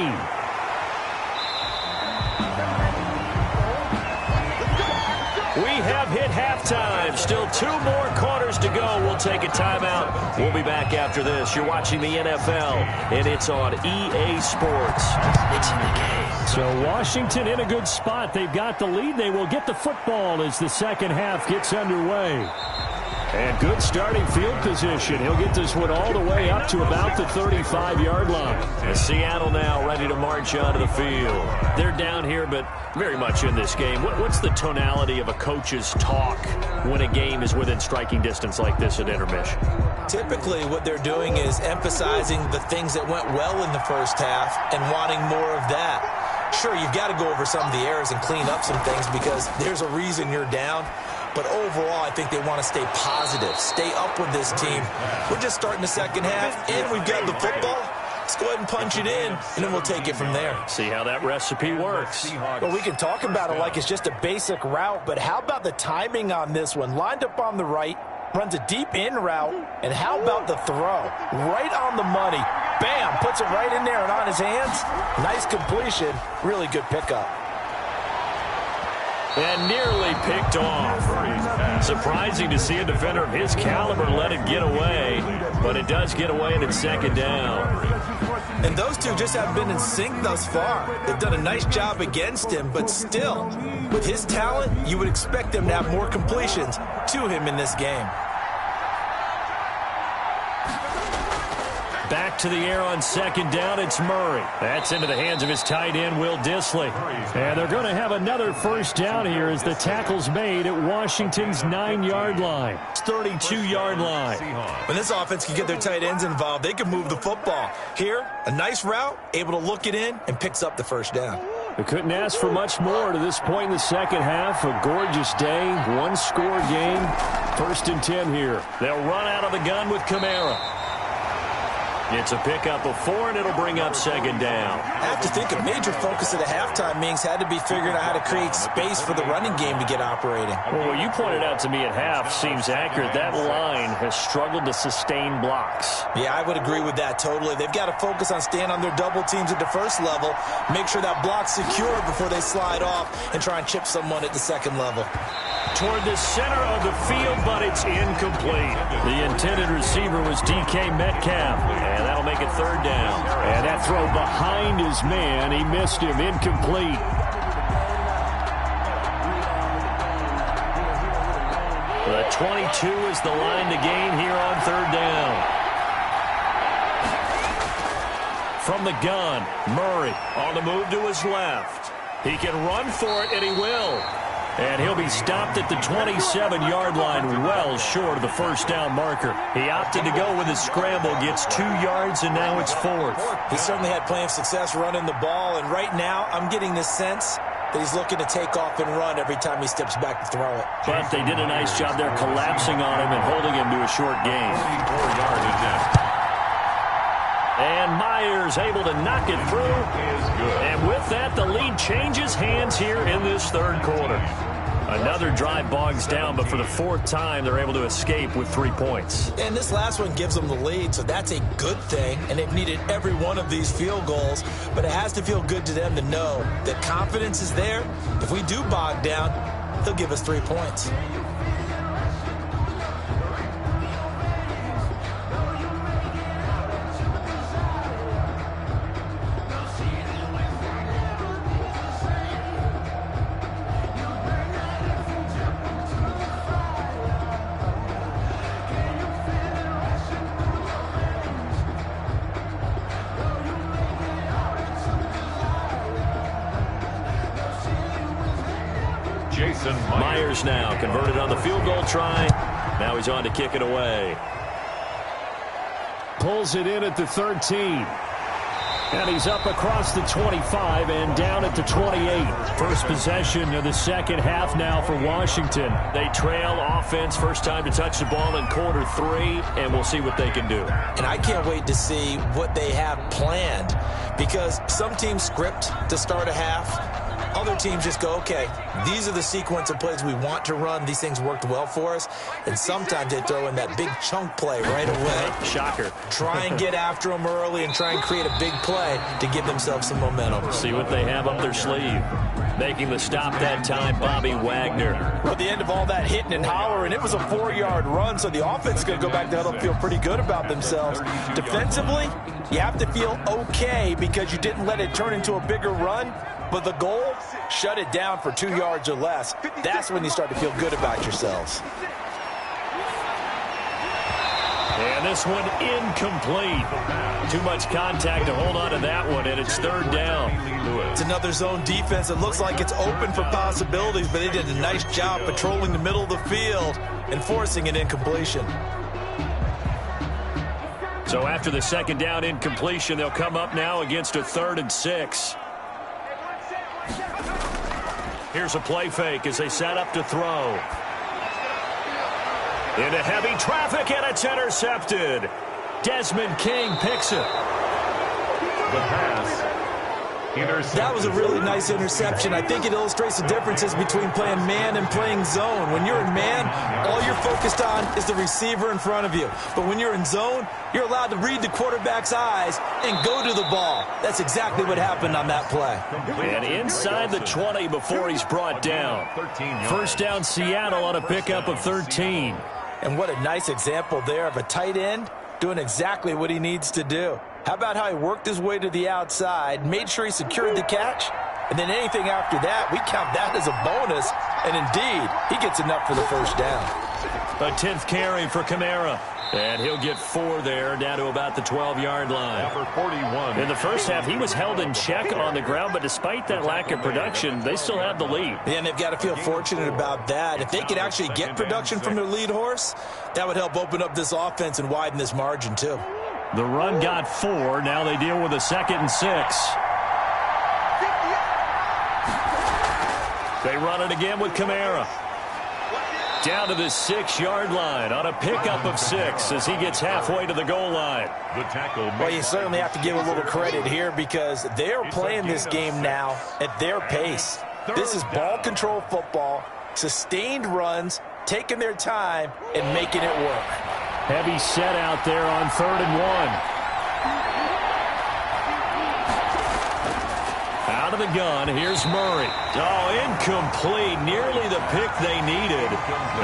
We have hit halftime. Still 2 more quarters to go. We'll take a timeout. We'll be back after this. You're watching the NFL, and it's on EA Sports. It's in the game. So Washington in a good spot. They've got the lead. They will get the football as the second half gets underway. And good starting field position. He'll get this one all the way up to about the 35-yard line. And Seattle now ready to march onto the field. They're down here, but very much in this game. What's the tonality of a coach's talk when a game is within striking distance like this at intermission? Typically, what they're doing is emphasizing the things that went well in the first half and wanting more of that. Sure, you've got to go over some of the errors and clean up some things because there's a reason you're down. But overall, I think they want to stay positive, stay up with this team. We're just starting the second half, and we've got the football. Let's go ahead and punch it in, and then we'll take it from there. See how that recipe works. Well, we can talk about it like it's just a basic route, but how about the timing on this one? Lined up on the right, runs a deep in route, and how about the throw? Right on the money. Bam, puts it right in there and on his hands. Nice completion, really good pickup. And nearly picked off. Surprising to see a defender of his caliber let it get away, but it does get away and it's second down. And those two just haven't been in sync thus far. They've done a nice job against him, but still, with his talent, you would expect them to have more completions to him in this game. Back to the air on second down, it's Murray. That's into the hands of his tight end, Will Dissly. And they're going to have another first down here as the tackle's made at Washington's 9-yard line. It's 32-yard line. When this offense can get their tight ends involved, they can move the football. Here, a nice route, able to look it in, and picks up the first down. They couldn't ask for much more to this point in the second half. A gorgeous day, one-score game. 1st and 10 here. They'll run out of the gun with Kamara. It's a pickup of 4, and it'll bring up second down. I have to think a major focus of the halftime meetings had to be figuring out how to create space for the running game to get operating. Well, what you pointed out to me at half seems accurate. That line has struggled to sustain blocks. Yeah, I would agree with that totally. They've got to focus on staying on their double teams at the first level, make sure that block's secure before they slide off and try and chip someone at the second level. Toward the center of the field, but it's incomplete. The intended receiver was DK Metcalf, and that'll make it third down. And that throw behind his man, he missed him, incomplete. The 22 is the line to gain here on third down. From the gun, Murray on the move to his left. He can run for it, and he will. And he'll be stopped at the 27-yard line, well short of the first down marker. He opted to go with his scramble, gets 2 yards, and now it's 4th. He certainly had plenty of success running the ball, and right now I'm getting the sense that he's looking to take off and run every time he steps back to throw it. But they did a nice job there collapsing on him and holding him to a short gain. And Myers able to knock it through. And with that, the lead changes hands here in this third quarter. Another drive bogs down, but for the fourth time, they're able to escape with 3 points. And this last one gives them the lead, so that's a good thing. And they've needed every one of these field goals, but it has to feel good to them to know that confidence is there. If we do bog down, they'll give us 3 points. Myers now converted on the field goal try. Now he's on to kick it away. Pulls it in at the 13. And he's up across the 25 and down at the 28. First possession of the second half now for Washington. They trail offense, first time to touch the ball in quarter 3, and we'll see what they can do. And I can't wait to see what they have planned, because some teams script to start a half. Other teams just go, okay, these are the sequence of plays we want to run. These things worked well for us. And sometimes they throw in that big chunk play right away. Shocker. Try and get after them early and try and create a big play to give themselves some momentum. See what they have up their sleeve. Making the stop that time, Bobby Wagner. Well, at the end of all that hitting and hollering, it was a 4-yard run, so the offense is going to go back to huddle and feel pretty good about themselves. Defensively, you have to feel okay because you didn't let it turn into a bigger run. But the goal, shut it down for 2 yards or less. That's when you start to feel good about yourselves. And this one incomplete. Too much contact to hold on to that one, and it's third down. It's another zone defense. It looks like it's open for possibilities, but they did a nice job patrolling the middle of the field and forcing an incompletion. So after the second down incompletion, they'll come up now against a 3rd and 6. Here's a play fake as they set up to throw. Into heavy traffic, and it's intercepted. Desmond King picks it. The pass. That was a really nice interception. I think it illustrates the differences between playing man and playing zone. When you're in man, all you're focused on is the receiver in front of you. But when you're in zone, you're allowed to read the quarterback's eyes and go to the ball. That's exactly what happened on that play. And inside the 20 before he's brought down. First down, Seattle on a pickup of 13. And what a nice example there of a tight end doing exactly what he needs to do. How about how he worked his way to the outside, made sure he secured the catch, and then anything after that, we count that as a bonus. And indeed, he gets enough for the first down. A 10th carry for Kamara. And he'll get 4 there, down to about the 12-yard line. Number 41. In the first half, he was held in check on the ground, but despite that lack of production, they still have the lead. And they've got to feel fortunate about that. If they could actually get production from their lead horse, that would help open up this offense and widen this margin, too. The run got 4. Now they deal with a 2nd and 6. They run it again with Kamara. Down to the 6-yard line on a pickup of 6 as he gets halfway to the goal line. The tackle. Well, you certainly have to give a little credit here because they're playing this game now at their pace. This is ball control football, sustained runs, taking their time, and making it work. Heavy set out there on 3rd and 1. Out of the gun, here's Murray. Oh, incomplete. Nearly the pick they needed.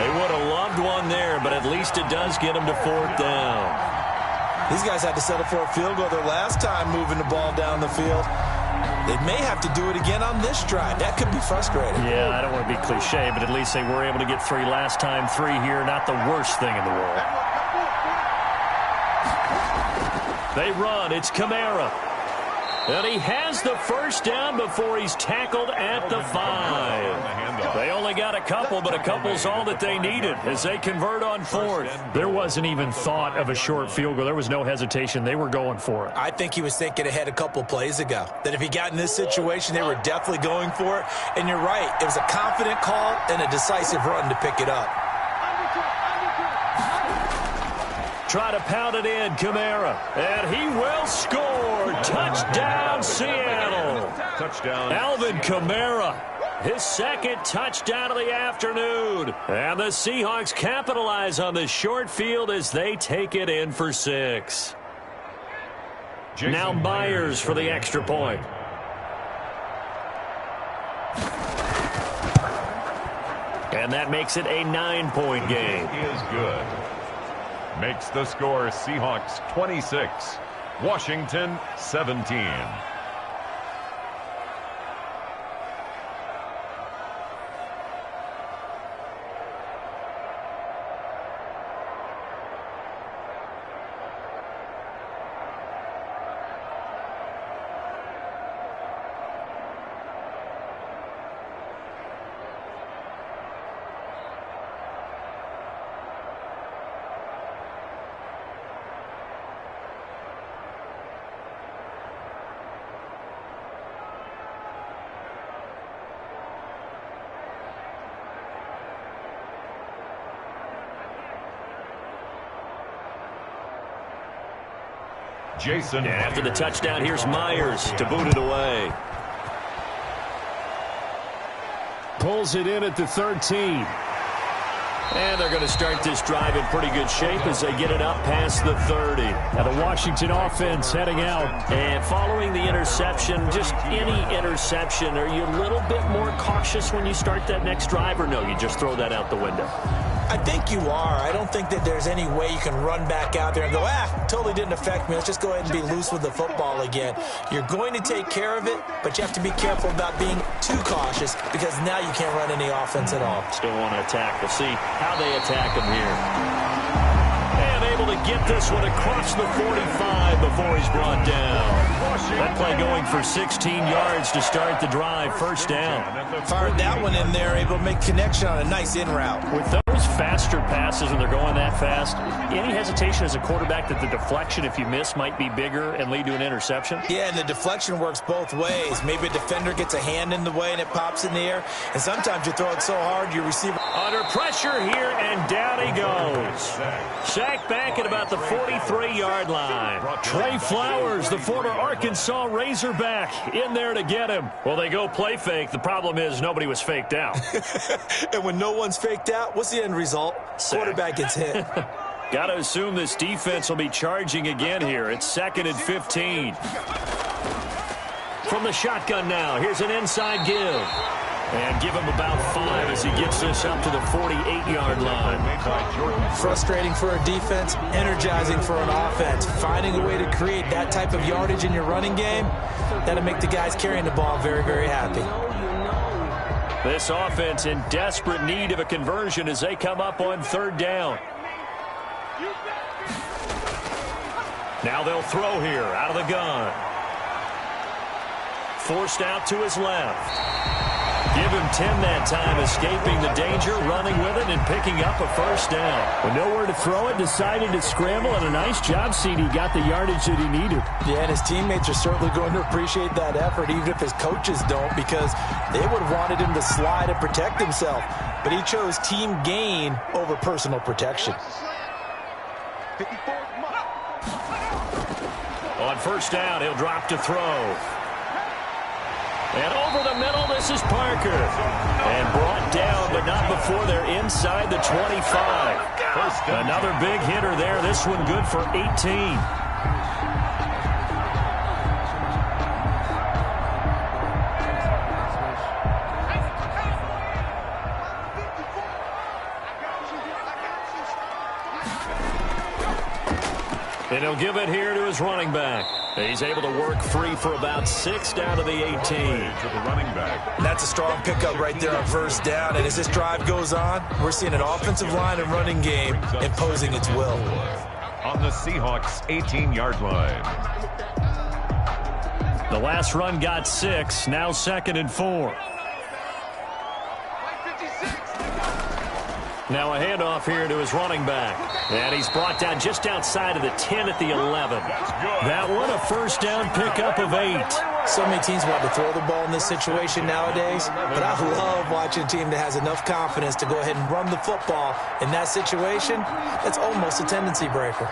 They would have loved one there, but at least it does get them to 4th down. These guys had to settle for a field goal their last time moving the ball down the field. They may have to do it again on this drive. That could be frustrating. Yeah, I don't want to be cliche, but at least they were able to get 3 last time. 3 here, not the worst thing in the world. They run. It's Kamara. And he has the first down before he's tackled at the 5. They only got a couple, but a couple's all that they needed as they convert on 4th. There wasn't even thought of a short field goal. There was no hesitation. They were going for it. I think he was thinking ahead a couple plays ago, that if he got in this situation, they were definitely going for it. And you're right. It was a confident call and a decisive run to pick it up. Try to pound it in, Kamara. And he will score. Touchdown, Seattle. Touchdown. Alvin Kamara. his second touchdown of the afternoon. And the Seahawks capitalize on the short field as they take it in for 6. Now Myers for the extra point. And that makes it a 9-point game. Is good. Makes the score Seahawks 26, Washington 17. And after the touchdown, here's Myers to boot it away. Pulls it in at the 13. And they're going to start this drive in pretty good shape as they get it up past the 30. Now the Washington offense heading out. And following the interception, just any interception, are you a little bit more cautious when you start that next drive, or no, you just throw that out the window? I think you are. I don't think that there's any way you can run back out there and go, totally didn't affect me. Let's just go ahead and be loose with the football again. You're going to take care of it, but you have to be careful about being too cautious because now you can't run any offense at all. Still want to attack. We'll see how they attack him here. And able to get this one across the 45 before he's brought down. That play going for 16 yards to start the drive. First down. Fired that one in there, able to make connection on a nice in route. With those faster passes when they're going that fast, any hesitation as a quarterback that the deflection, if you miss, might be bigger and lead to an interception? Yeah, and the deflection works both ways. Maybe a defender gets a hand in the way and it pops in the air. And sometimes you throw it so hard, your receiver... Under pressure here, and down he goes. Sacked back at about the 43-yard line. Trey Flowers, the former Arkansas Razorback, in there to get him. Well, they go play fake. The problem is nobody was faked out. And when no one's faked out, what's the end result? Sack. Quarterback gets hit. Got to assume this defense will be charging again here. It's 2nd and 15. From the shotgun now, here's an inside give. And give him about 5 as he gets this up to the 48-yard line. Frustrating for a defense, energizing for an offense. Finding a way to create that type of yardage in your running game, that'll make the guys carrying the ball very, very happy. This offense in desperate need of a conversion as they come up on 3rd down. Now they'll throw here out of the gun. Forced out to his left. Give him 10 that time, escaping the danger, running with it, and picking up a first down. With nowhere to throw it, decided to scramble, and a nice job, CD. Got the yardage that he needed. Yeah, and his teammates are certainly going to appreciate that effort, even if his coaches don't, because they would have wanted him to slide and protect himself. But he chose team gain over personal protection. On first down, he'll drop to throw. And over the middle, this is Parker. And brought down, but not before they're inside the 25. Another big hitter there. This one good for 18. And he'll give it here to his running back. He's able to work free for about 6 down to the 18. To the running back. That's a strong pickup right there on first down. And as this drive goes on, we're seeing an offensive line and running game imposing its will. On the Seahawks 18-yard line. The last run got 6. Now 2nd and 4. Now a handoff here to his running back. And he's brought down just outside of the 10 at the 11. That one a first down pickup of 8. So many teams want to throw the ball in this situation nowadays, but I love watching a team that has enough confidence to go ahead and run the football. In that situation, that's almost a tendency breaker.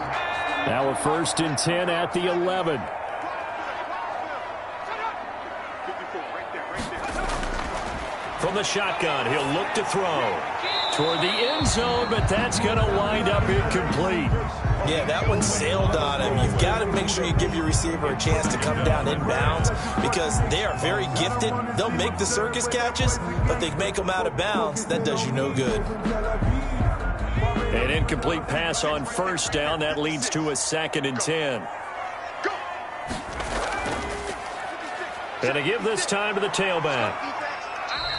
Now a 1st and 10 at the 11. from the shotgun. He'll look to throw toward the end zone, but that's going to wind up incomplete. Yeah, that one sailed on him. You've got to make sure you give your receiver a chance to come down inbounds because they are very gifted. They'll make the circus catches, but they make them out of bounds. That does you no good. An incomplete pass on first down. That leads to a 2nd and 10. And to give this time to the tailback.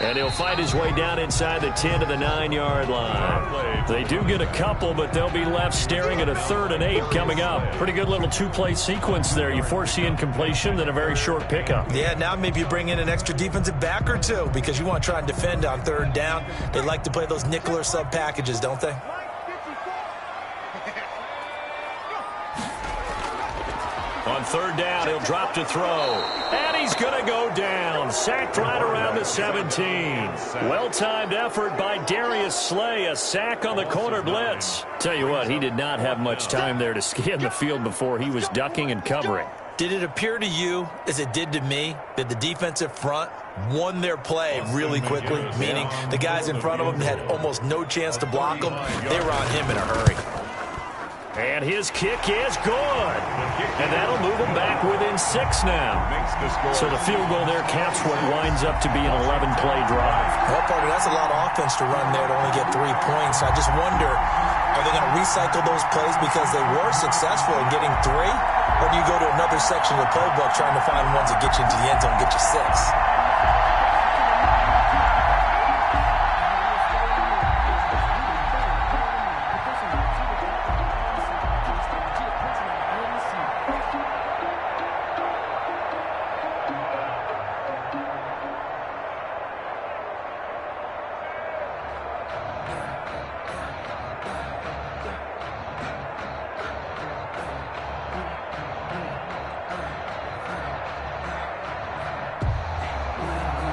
And he'll fight his way down inside the 10 to the 9-yard line. They do get a couple, but they'll be left staring at a 3rd and 8 coming up. Pretty good little two-play sequence there. You force the incompletion, then a very short pickup. Yeah, now maybe you bring in an extra defensive back or two because you want to try and defend on 3rd down. They like to play those nickel or sub packages, don't they? On 3rd down, he'll drop to throw. And he's going to go down. Sacked right around the 17. Well-timed effort by Darius Slay. A sack on the corner blitz. Tell you what, he did not have much time there to scan the field before he was ducking and covering. Did it appear to you, as it did to me, that the defensive front won their play really quickly? Meaning the guys in front of them had almost no chance to block them. They were on him in a hurry. And his kick is good. And that'll move him back within 6 now. So the field goal there caps what winds up to be an 11-play drive. Well, Parker, that's a lot of offense to run there to only get 3 points. I just wonder, are they going to recycle those plays because they were successful in getting 3? Or do you go to another section of the playbook trying to find ones that get you into the end zone and get you 6?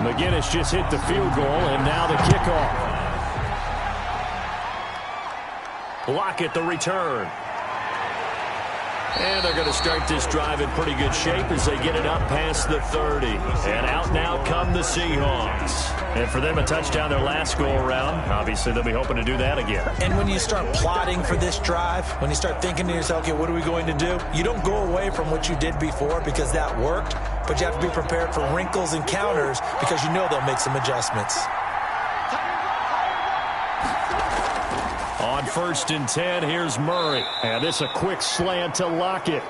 McGinnis just hit the field goal, and now the kickoff. Lockett the return. And they're going to start this drive in pretty good shape as they get it up past the 30. And out now come the Seahawks. And for them, a touchdown their last go-around. Obviously, they'll be hoping to do that again. And when you start plotting for this drive, when you start thinking to yourself, okay, what are we going to do? You don't go away from what you did before because that worked, but you have to be prepared for wrinkles and counters because you know they'll make some adjustments. On 1st and 10, here's Murray. And this a quick slant to Lockett.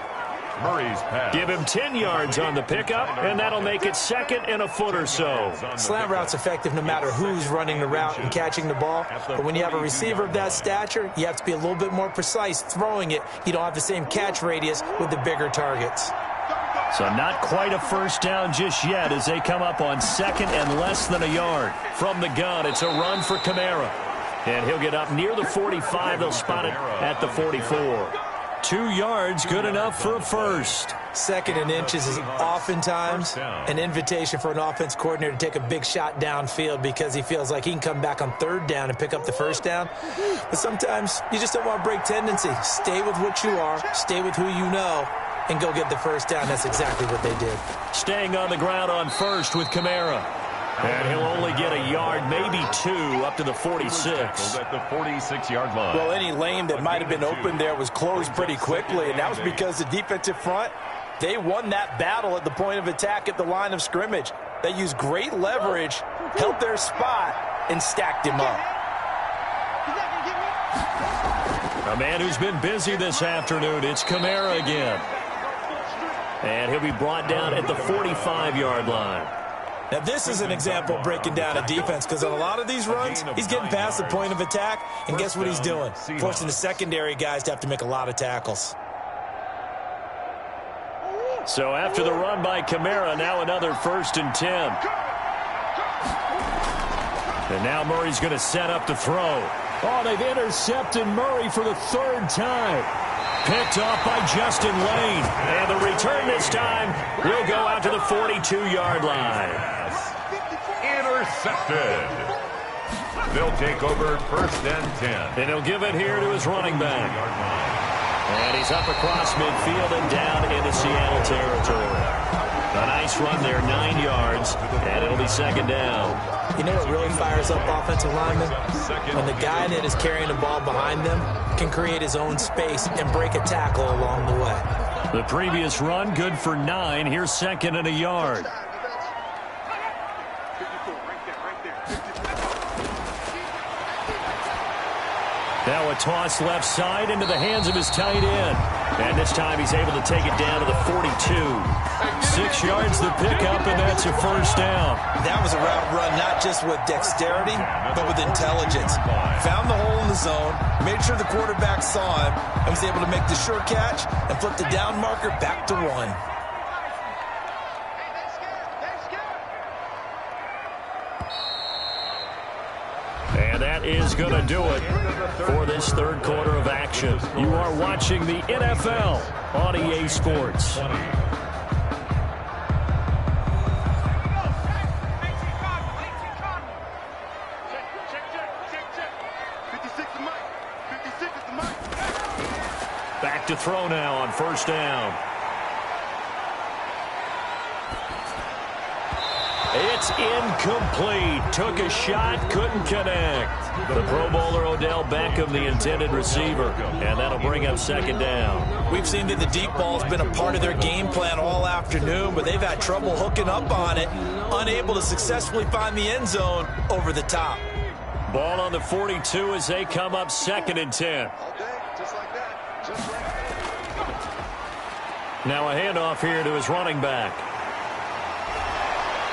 Murray's pass. Give him 10 yards on the pickup, and that'll make it 2nd and a foot or so. Slant route's effective no matter who's running the route and catching the ball. But when you have a receiver of that stature, you have to be a little bit more precise throwing it. You don't have the same catch radius with the bigger targets. So not quite a first down just yet as they come up on 2nd and less than a yard. From the gun, it's a run for Kamara. And he'll get up near the 45. They'll spot it at the 44. 2 yards, good enough for a first. 2nd and inches is oftentimes an invitation for an offense coordinator to take a big shot downfield because he feels like he can come back on 3rd down and pick up the first down. But sometimes you just don't want to break tendency. Stay with what you are, stay with who you know, and go get the first down. That's exactly what they did. Staying on the ground on 1st with Kamara. And he'll only get a yard, maybe 2, up to the 46. At the 46-yard line. Well, any lane that might have been open there was closed pretty quickly, and that was because the defensive front, they won that battle at the point of attack at the line of scrimmage. They used great leverage, held their spot, and stacked him up. A man who's been busy this afternoon, it's Kamara again. And he'll be brought down at the 45-yard line. Now, this is an example of breaking down a defense because on a lot of these runs, he's getting past the point of attack, and guess what he's doing? Forcing the secondary guys to have to make a lot of tackles. So after the run by Kamara, now another 1st and 10. And now Murray's going to set up to throw. Oh, they've intercepted Murray for the 3rd time. Picked off by Justin Lane. And the return this time will go out to the 42-yard line. Intercepted. They'll take over 1st and 10. And he'll give it here to his running back. And he's up across midfield and down into Seattle territory. A nice run there, 9 yards, and it'll be 2nd down. You know what really fires up offensive linemen? When the guy that is carrying the ball behind them can create his own space and break a tackle along the way. The previous run, good for 9. Here's 2nd and a yard. Now a toss left side into the hands of his tight end. And this time he's able to take it down to the 42. 6 yards the pickup, and that's a first down. That was a route run not just with dexterity, but with intelligence. Found the hole in the zone, made sure the quarterback saw him, and was able to make the sure catch and flip the down marker back to 1. And that is going to do it for this third quarter of action. You are watching the NFL on EA Sports. Back to throw now on first down. It's incomplete. Took a shot, couldn't connect. The Pro Bowler Odell Beckham, the intended receiver, and that'll bring up 2nd down. We've seen that the deep ball's been a part of their game plan all afternoon, but they've had trouble hooking up on it, unable to successfully find the end zone over the top. Ball on the 42 as they come up 2nd and 10. Now a handoff here to his running back.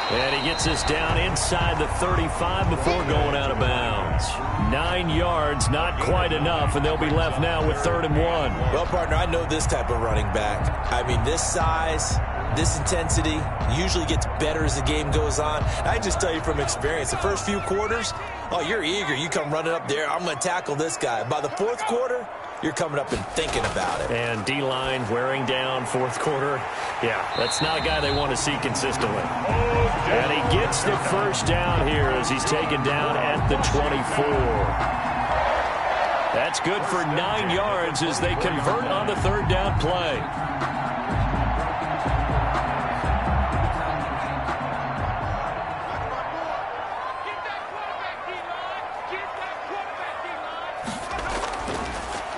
And he gets us down inside the 35 before going out of bounds. 9 yards, not quite enough, and they'll be left now with 3rd and 1. Well, partner, I know this type of running back. I mean, this size, this intensity usually gets better as the game goes on. I just tell you from experience, the first few quarters, oh, you're eager. You come running up there, I'm going to tackle this guy. By the 4th quarter, you're coming up and thinking about it. And D-line wearing down 4th quarter. Yeah, that's not a guy they want to see consistently. And he gets the first down here as he's taken down at the 24. That's good for 9 yards as they convert on the 3rd down play.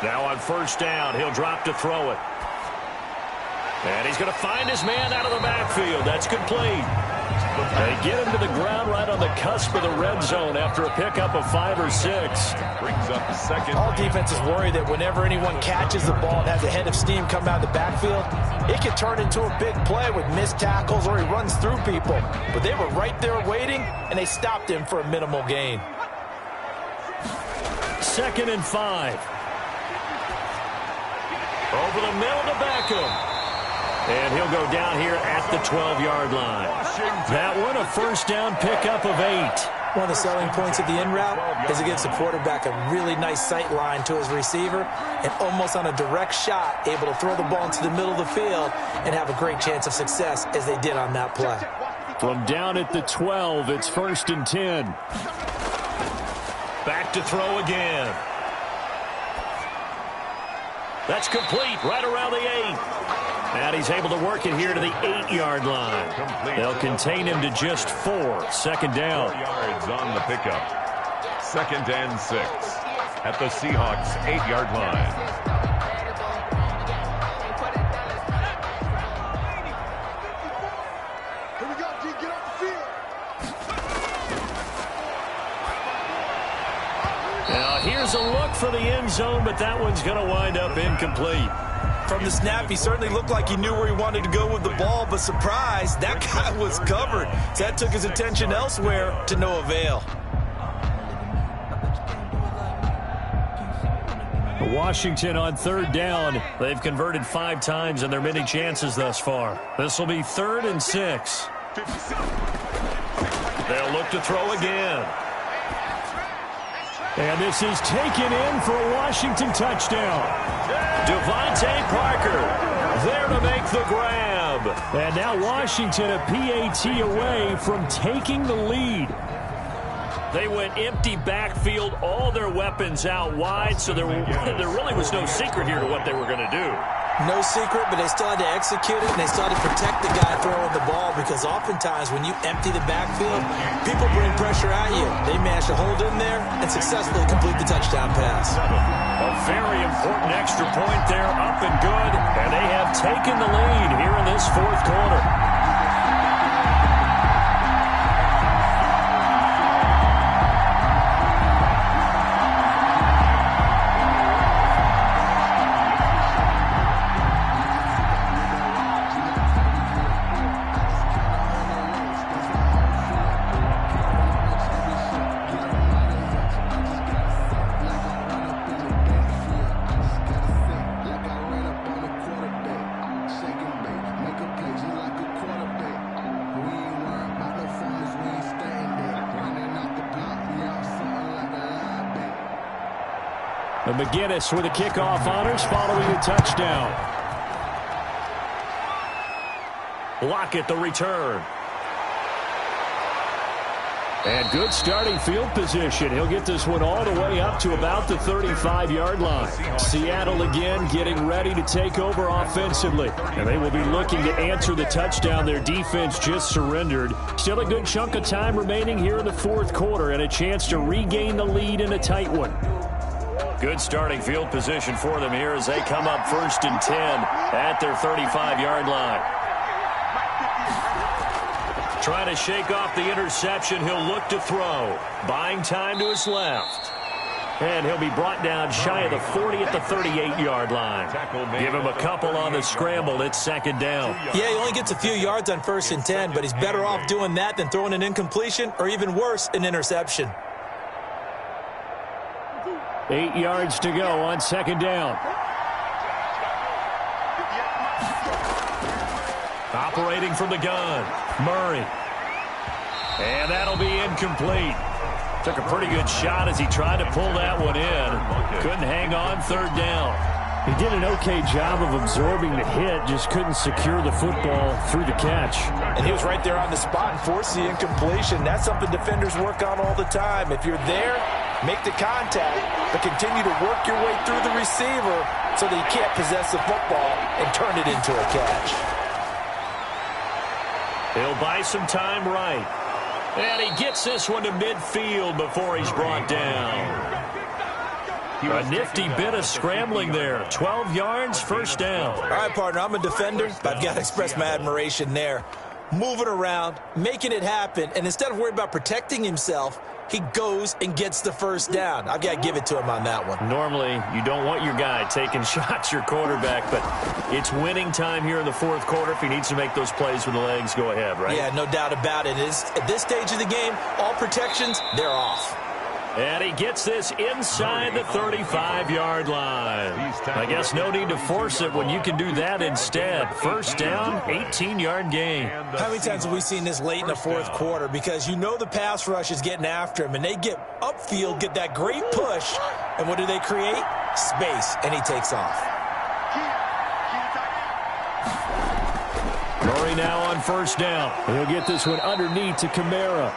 Now on first down, he'll drop to throw it. And he's going to find his man out of the backfield. That's complete. They get him to the ground right on the cusp of the red zone after a pickup of 5 or 6. Brings up 2nd. All defenses worry that whenever anyone catches the ball and has a head of steam come out of the backfield, it can turn into a big play with missed tackles or he runs through people. But they were right there waiting, and they stopped him for a minimal gain. 2nd and 5. Over the middle to Beckham. And he'll go down here at the 12-yard line. That one, a first down pickup of 8. One of the selling points of the in route is it gives the quarterback a really nice sight line to his receiver and almost on a direct shot able to throw the ball into the middle of the field and have a great chance of success as they did on that play. From down at the 12, it's 1st and 10. Back to throw again. That's complete right around the 8. And he's able to work it here to the 8-yard line. They'll contain him to just 4. 2nd down. 4 yards on the pickup. 2nd and 6 at the Seahawks 8-yard line. Now here's a look for the end zone, but that one's going to wind up incomplete. From the snap, he certainly looked like he knew where he wanted to go with the ball, but surprise, that guy was covered. So that took his attention elsewhere to no avail. Washington on 3rd down. They've converted 5 times in their many chances thus far. This will be 3rd and 6. They'll look to throw again. And this is taken in for a Washington touchdown. Devontae Parker there to make the grab. And now Washington a PAT away from taking the lead. They went empty backfield, all their weapons out wide, so there really was no secret here to what they were going to do. No secret, but they still had to execute it, and they still had to protect the guy throwing the ball, because oftentimes when you empty the backfield, people bring pressure at you. They managed to hold in there and successfully complete the touchdown pass. A very important extra point there, up and good, and they have taken the lead here in this fourth quarter. And McGinnis with the kickoff honors following the touchdown. Lockett the return. And good starting field position. He'll get this one all the way up to about the 35-yard line. Seattle again getting ready to take over offensively. And they will be looking to answer the touchdown their defense just surrendered. Still a good chunk of time remaining here in the fourth quarter and a chance to regain the lead in a tight one. Good starting field position for them here as they come up 1st and 10 at their 35-yard line. Trying to shake off the interception. He'll look to throw. Buying time to his left. And he'll be brought down shy of the 40 at the 38-yard line. Give him a couple on the scramble. It's 2nd down. Yeah, he only gets a few yards on 1st and 10, but he's better off doing that than throwing an incompletion or even worse, an interception. 8 yards to go on 2nd down. Operating from the gun, Murray. And that'll be incomplete. Took a pretty good shot as he tried to pull that one in. Couldn't hang on 3rd down. He did an okay job of absorbing the hit, just couldn't secure the football through the catch. And he was right there on the spot and forced the incompletion. That's something defenders work on all the time. If you're there, make the contact, but continue to work your way through the receiver so that he can't possess the football and turn it into a catch. He'll buy some time right. And he gets this one to midfield before he's brought down. A nifty bit of scrambling there. 12 yards, 1st down. All right, partner, I'm a defender, but I've got to express my admiration there. Moving around, making it happen, and instead of worrying about protecting himself, he goes and gets the 1st down. I've got to give it to him on that one. Normally, you don't want your guy taking shots, your quarterback, but it's winning time here in the fourth quarter. If he needs to make those plays with the legs, go ahead, right? Yeah, no doubt about it. At this stage of the game, all protections, they're off. And he gets this inside the 35-yard line. I guess no need to force it when you can do that instead. 1st down, 18-yard gain. How many times have we seen this late in the fourth quarter? Because you know the pass rush is getting after him, and they get upfield, get that great push, and what do they create? Space, and he takes off. Murray now on 1st down. He'll get this one underneath to Kamara.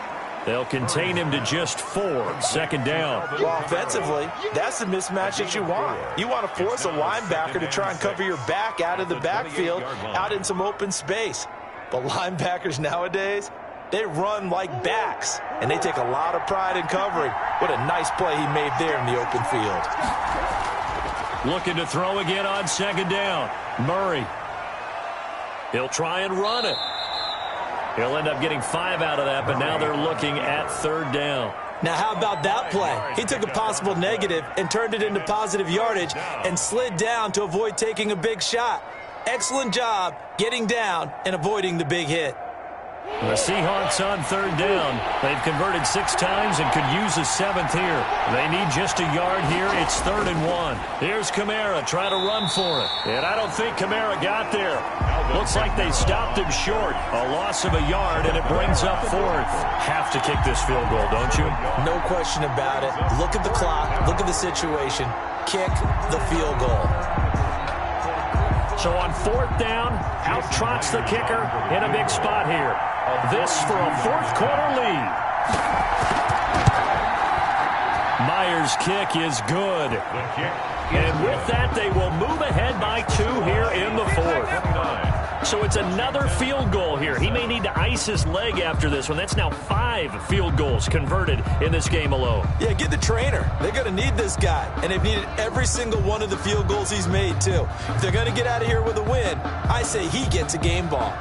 They'll contain him to just 4. 2nd down. Well, offensively, that's the mismatch that you want. You want to force a linebacker to try and cover your back out of the backfield, out in some open space. But linebackers nowadays, they run like backs, and they take a lot of pride in covering. What a nice play he made there in the open field. Looking to throw again on 2nd down. Murray. He'll try and run it. He'll end up getting 5 out of that, but now they're looking at 3rd down. Now, how about that play? He took a possible negative and turned it into positive yardage and slid down to avoid taking a big shot. Excellent job getting down and avoiding the big hit. The Seahawks on 3rd down. They've converted 6 times and could use a 7th here. They need just a yard here. It's 3rd and 1. Here's Kamara trying to run for it. And I don't think Kamara got there. Looks like they stopped him short. A loss of a yard, and it brings up 4th. Have to kick this field goal, don't you? No question about it. Look at the clock. Look at the situation. Kick the field goal. So on 4th down, out trots the kicker in a big spot here. This for a fourth quarter lead. Myers' kick is good. And with that, they will move ahead by 2 here in the 4th. So it's another field goal here. He may need to ice his leg after this one. That's now 5 field goals converted in this game alone. Yeah, get the trainer. They're going to need this guy. And they've needed every single one of the field goals he's made, too. If they're going to get out of here with a win, I say he gets a game ball.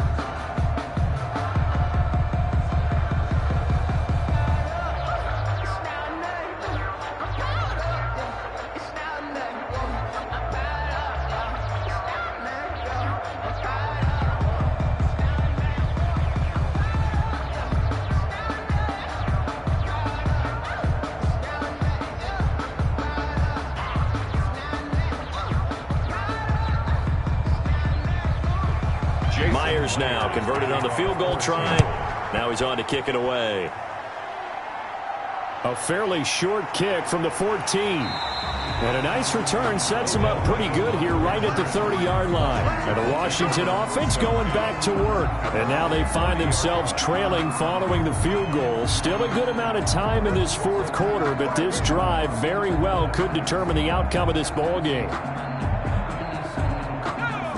Myers now converted on the field goal try. Now he's on to kick it away. A fairly short kick from the 14. And a nice return sets him up pretty good here right at the 30-yard line. And the Washington offense going back to work. And now they find themselves trailing following the field goal. Still a good amount of time in this 4th quarter, but this drive very well could determine the outcome of this ball game.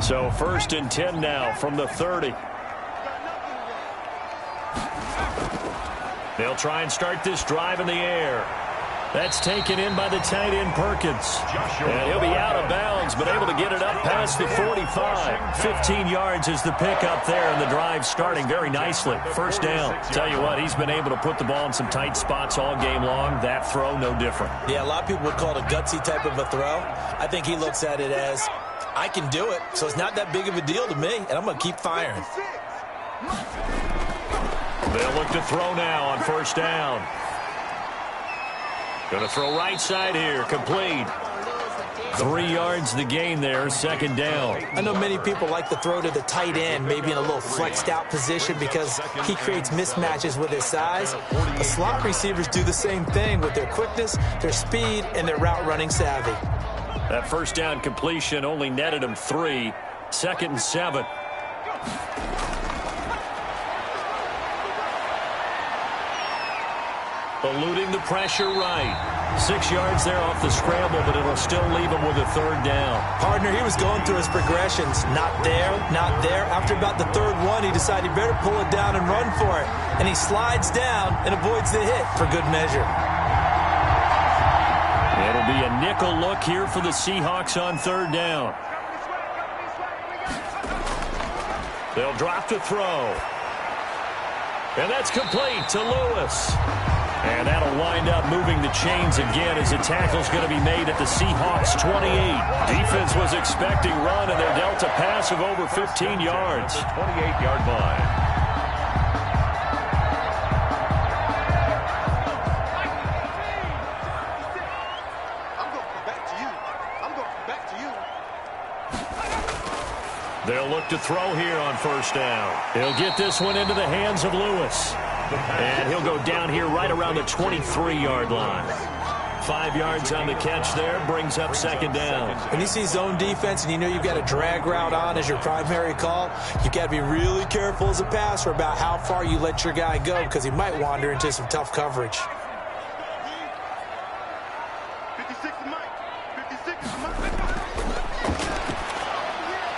So 1st and 10 now from the 30. They'll try and start this drive in the air. That's taken in by the tight end Perkins. And he'll be out of bounds, but able to get it up past the 45. 15 yards is the pickup there, and the drive starting very nicely. 1st down. Tell you what, he's been able to put the ball in some tight spots all game long. That throw, no different. Yeah, a lot of people would call it a gutsy type of a throw. I think he looks at it as, I can do it, so it's not that big of a deal to me, and I'm going to keep firing. They'll look to throw now on 1st down. Going to throw right side here, complete. 3 yards the gain there, 2nd down. I know many people like to throw to the tight end, maybe in a little flexed out position because he creates mismatches with his size. The slot receivers do the same thing with their quickness, their speed, and their route running savvy. That 1st down completion only netted him 3. 2nd and 7. Eluding the pressure right. 6 yards there off the scramble, but it'll still leave him with a 3rd down. Partner, he was going through his progressions. Not there, not there. After about the 3rd one, he decided he better pull it down and run for it. And he slides down and avoids the hit for good measure. It'll be a nickel look here for the Seahawks on 3rd down. They'll drop to throw. And that's complete to Lewis. And that'll wind up moving the chains again as a tackle's going to be made at the Seahawks 28. Defense was expecting run, and they're dealt a pass of over 15 yards. 28-yard line. They'll look to throw here on 1st down. He'll get this one into the hands of Lewis. And he'll go down here right around the 23-yard line. 5 yards on the catch there, brings up 2nd down. When you see zone defense and you know you've got a drag route on as your primary call, you've got to be really careful as a passer about how far you let your guy go because he might wander into some tough coverage.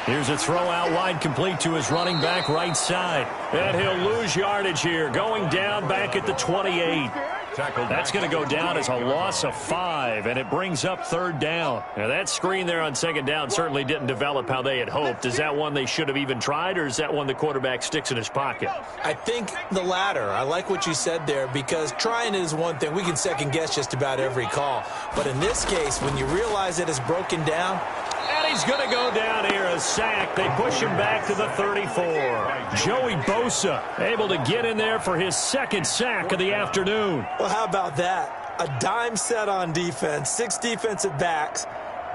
Here's a throw out wide, complete to his running back right side. And he'll lose yardage here, going down back at the 28. That's going to go down as a loss of 5, and it brings up 3rd down. Now, that screen there on 2nd down certainly didn't develop how they had hoped. Is that one they should have even tried, or is that one the quarterback sticks in his pocket? I think the latter. I like what you said there because trying is one thing. We can second-guess just about every call. But in this case, when you realize that it's broken down, and he's going to go down here, a sack. They push him back to the 34. Joey Bosa able to get in there for his 2nd sack of the afternoon. Well, how about that? A dime set on defense, 6 defensive backs.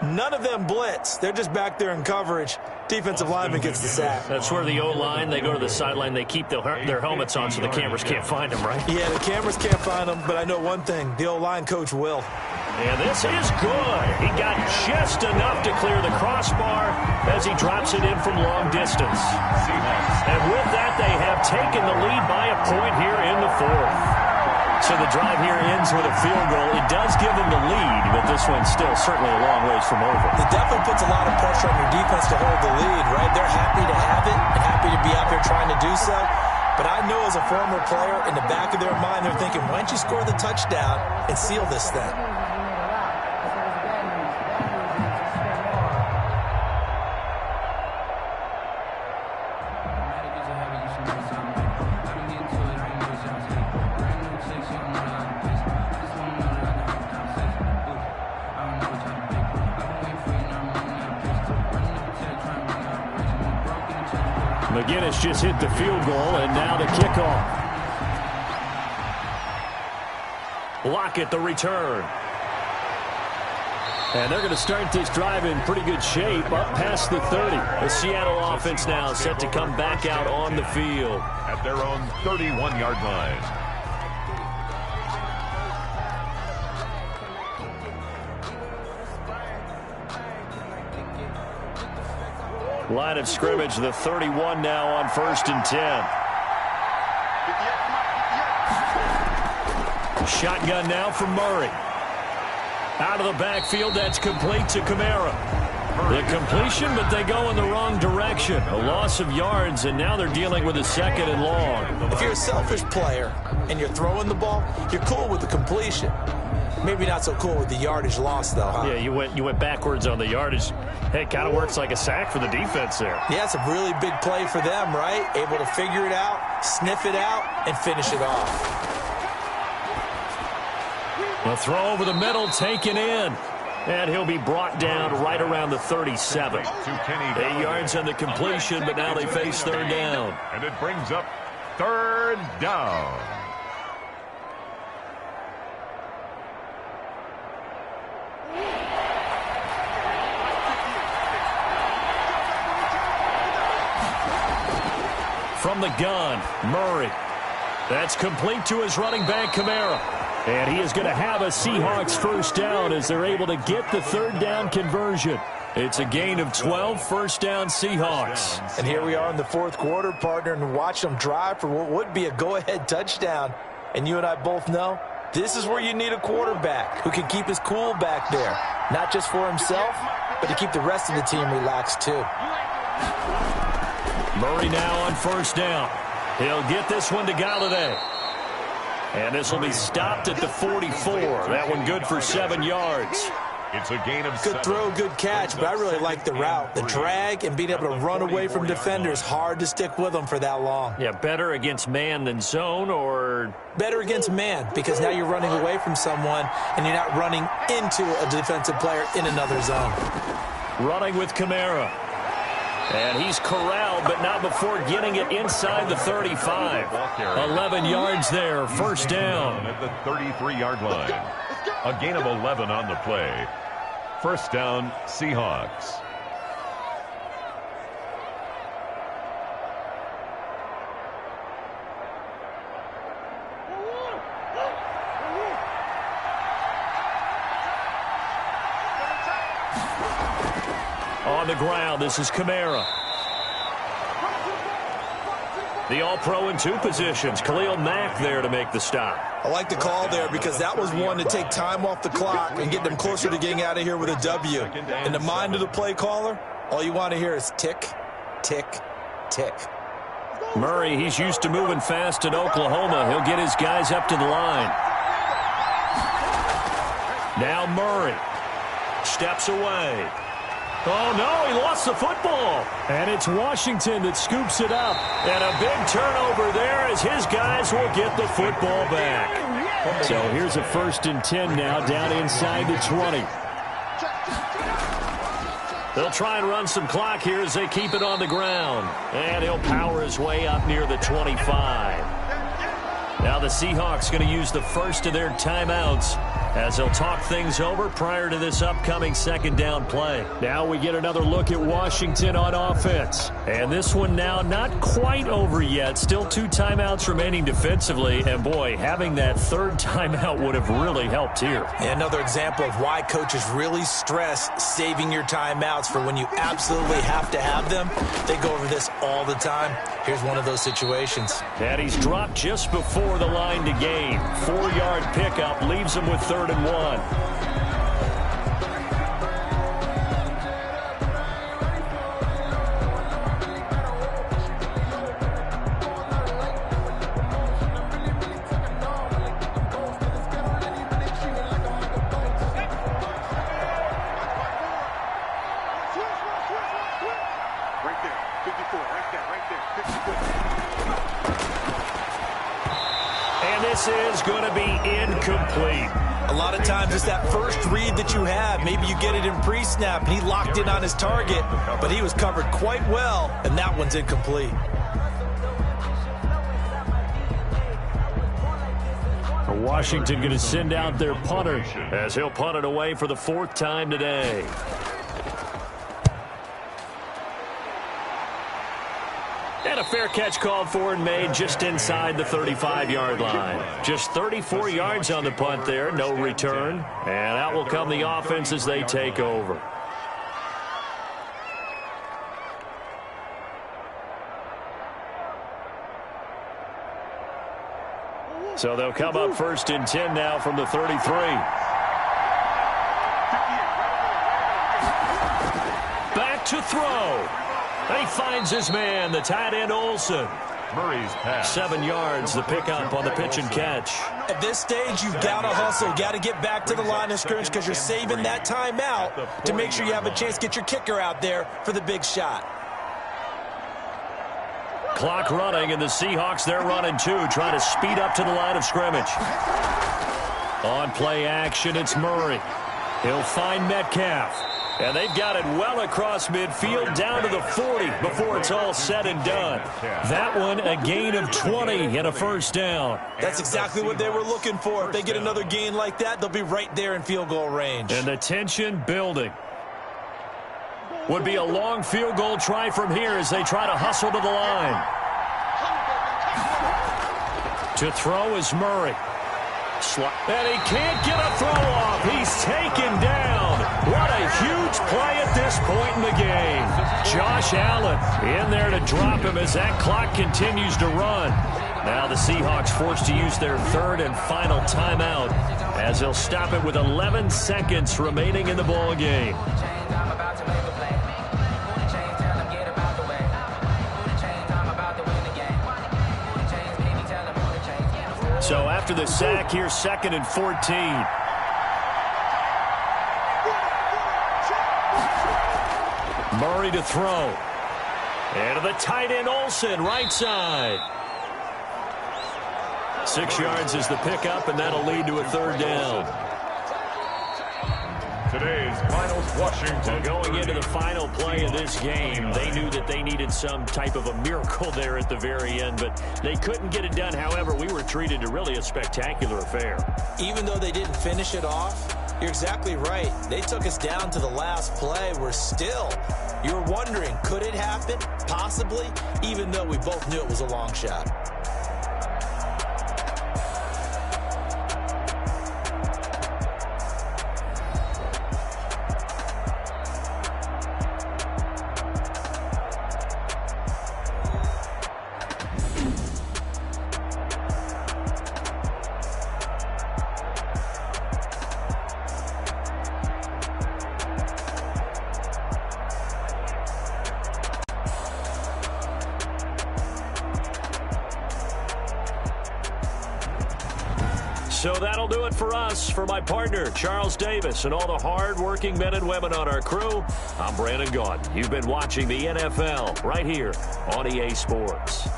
None of them blitz. They're just back there in coverage. Defensive lineman gets the sack. That's where the O-line, they go to the sideline, they keep their helmets on so the cameras can't find them, right? Yeah, the cameras can't find them, but I know one thing. The O-line coach will. And this is good. He got just enough to clear the crossbar as he drops it in from long distance. And with that, they have taken the lead by a point here in the 4th. So the drive here ends with a field goal. It does give them the lead, but this one's still certainly a long ways from over. It definitely puts a lot of pressure on your defense to hold the lead, right? They're happy to have it and happy to be out there trying to do so. But I know as a former player, in the back of their mind, they're thinking, why don't you score the touchdown and seal this thing? McGinnis just hit the field goal, and now the kickoff. Lockett the return. And they're going to start this drive in pretty good shape, up past the 30. The Seattle offense now set to come back out on the field. At their own 31-yard line. Line of scrimmage, the 31 now on 1st and 10. Shotgun now from Murray. Out of the backfield, that's complete to Kamara. The completion, but they go in the wrong direction. A loss of yards, and now they're dealing with a 2nd and long. If you're a selfish player and you're throwing the ball, you're cool with the completion. Maybe not so cool with the yardage loss, though, huh? Yeah, you went backwards on the yardage. Hey, it kind of works like a sack for the defense there. Yeah, it's a really big play for them, right? Able to figure it out, sniff it out, and finish it off. A throw over the middle, taken in. And he'll be brought down right around the 37. 8 yards on the completion, but now they face 3rd down. And it brings up 3rd down. From the gun, Murray. That's complete to his running back, Kamara. And he is going to have a Seahawks 1st down as they're able to get the 3rd down conversion. It's a gain of 12, 1st down Seahawks. And here we are in the 4th quarter, partner, and watch them drive for what would be a go-ahead touchdown. And you and I both know this is where you need a quarterback who can keep his cool back there. Not just for himself, but to keep the rest of the team relaxed too. Murray now on 1st down. He'll get this one to Galladay. And this will be stopped at the 44. That one good for 7 yards. It's a gain of 7. Good throw, good catch, but I really like the route. The drag and being able to run away from defenders, hard to stick with them for that long. Yeah, better against man than zone, or? Better against man, because now you're running away from someone and you're not running into a defensive player in another zone. Running with Kamara. And he's corralled, but not before getting it inside the 35. 11 yards there, 1st down. At the 33-yard line. A gain of 11 on the play. 1st down, Seahawks. On the ground, this is Kamara. The All-Pro in 2 positions. Khalil Mack there to make the stop. I like the call there because that was one to take time off the clock and get them closer to getting out of here with a W. In the mind of the play caller, all you want to hear is tick, tick, tick. Murray, he's used to moving fast in Oklahoma. He'll get his guys up to the line. Now Murray steps away. Oh, no, he lost the football. And it's Washington that scoops it up. And a big turnover there as his guys will get the football back. So here's a 1st and 10 now down inside the 20. They'll try and run some clock here as they keep it on the ground. And he'll power his way up near the 25. Now the Seahawks going to use the first of their timeouts as they'll talk things over prior to this upcoming second down play. Now we get another look at Washington on offense. And this one now not quite over yet. Still 2 timeouts remaining defensively. And, boy, having that third timeout would have really helped here. Another example of why coaches really stress saving your timeouts for when you absolutely have to have them. They go over this all the time. Here's one of those situations. And he's dropped just before the line to gain. 4-yard pickup leaves him with 3rd and 1. This is going to be incomplete. A lot of times it's that first read that you have. Maybe you get it in pre-snap, and he locked in on his target, but he was covered quite well, and that one's incomplete. Washington going to send out their punter as he'll punt it away for the 4th time today. And a fair catch called for and made just inside the 35-yard line. Just 34 yards on the punt there, no return. And out will come the offense as they take over. So they'll come up 1st and 10 now from the 33. Back to throw. And he finds his man, the tight end Olsen. Murray's pass. 7 yards, the pickup on the pitch and catch. At this stage, you've got to hustle. Got to get back to the line of scrimmage because you're saving that timeout to make sure you have a chance to get your kicker out there for the big shot. Clock running, and the Seahawks, they're running too, trying to speed up to the line of scrimmage. On play action, it's Murray. He'll find Metcalf. And they've got it well across midfield down to the 40 before it's all said and done. That one, a gain of 20 and a 1st down. That's exactly what they were looking for. If they get another gain like that, they'll be right there in field goal range. And the tension building. Would be a long field goal try from here as they try to hustle to the line. To throw is Murray. And he can't get a throw off. He's taken down. What a huge play at this point in the game. Josh Allen in there to drop him as that clock continues to run. Now the Seahawks forced to use their 3rd and final timeout as they'll stop it with 11 seconds remaining in the ball game. So after the sack, here's 2nd and 14. Murray to throw. And to the tight end Olsen, right side. 6 yards is the pickup, and that'll lead to a 3rd down. Today's finals, Washington. Going into the final play of this game, they knew that they needed some type of a miracle there at the very end, but they couldn't get it done. However, we were treated to really a spectacular affair. Even though they didn't finish it off, you're exactly right. They took us down to the last play. We're still, you're wondering, could it happen? Possibly, even though we both knew it was a long shot. So that'll do it for us. For my partner, Charles Davis, and all the hard-working men and women on our crew, I'm Brandon Gaudin. You've been watching the NFL right here on EA Sports.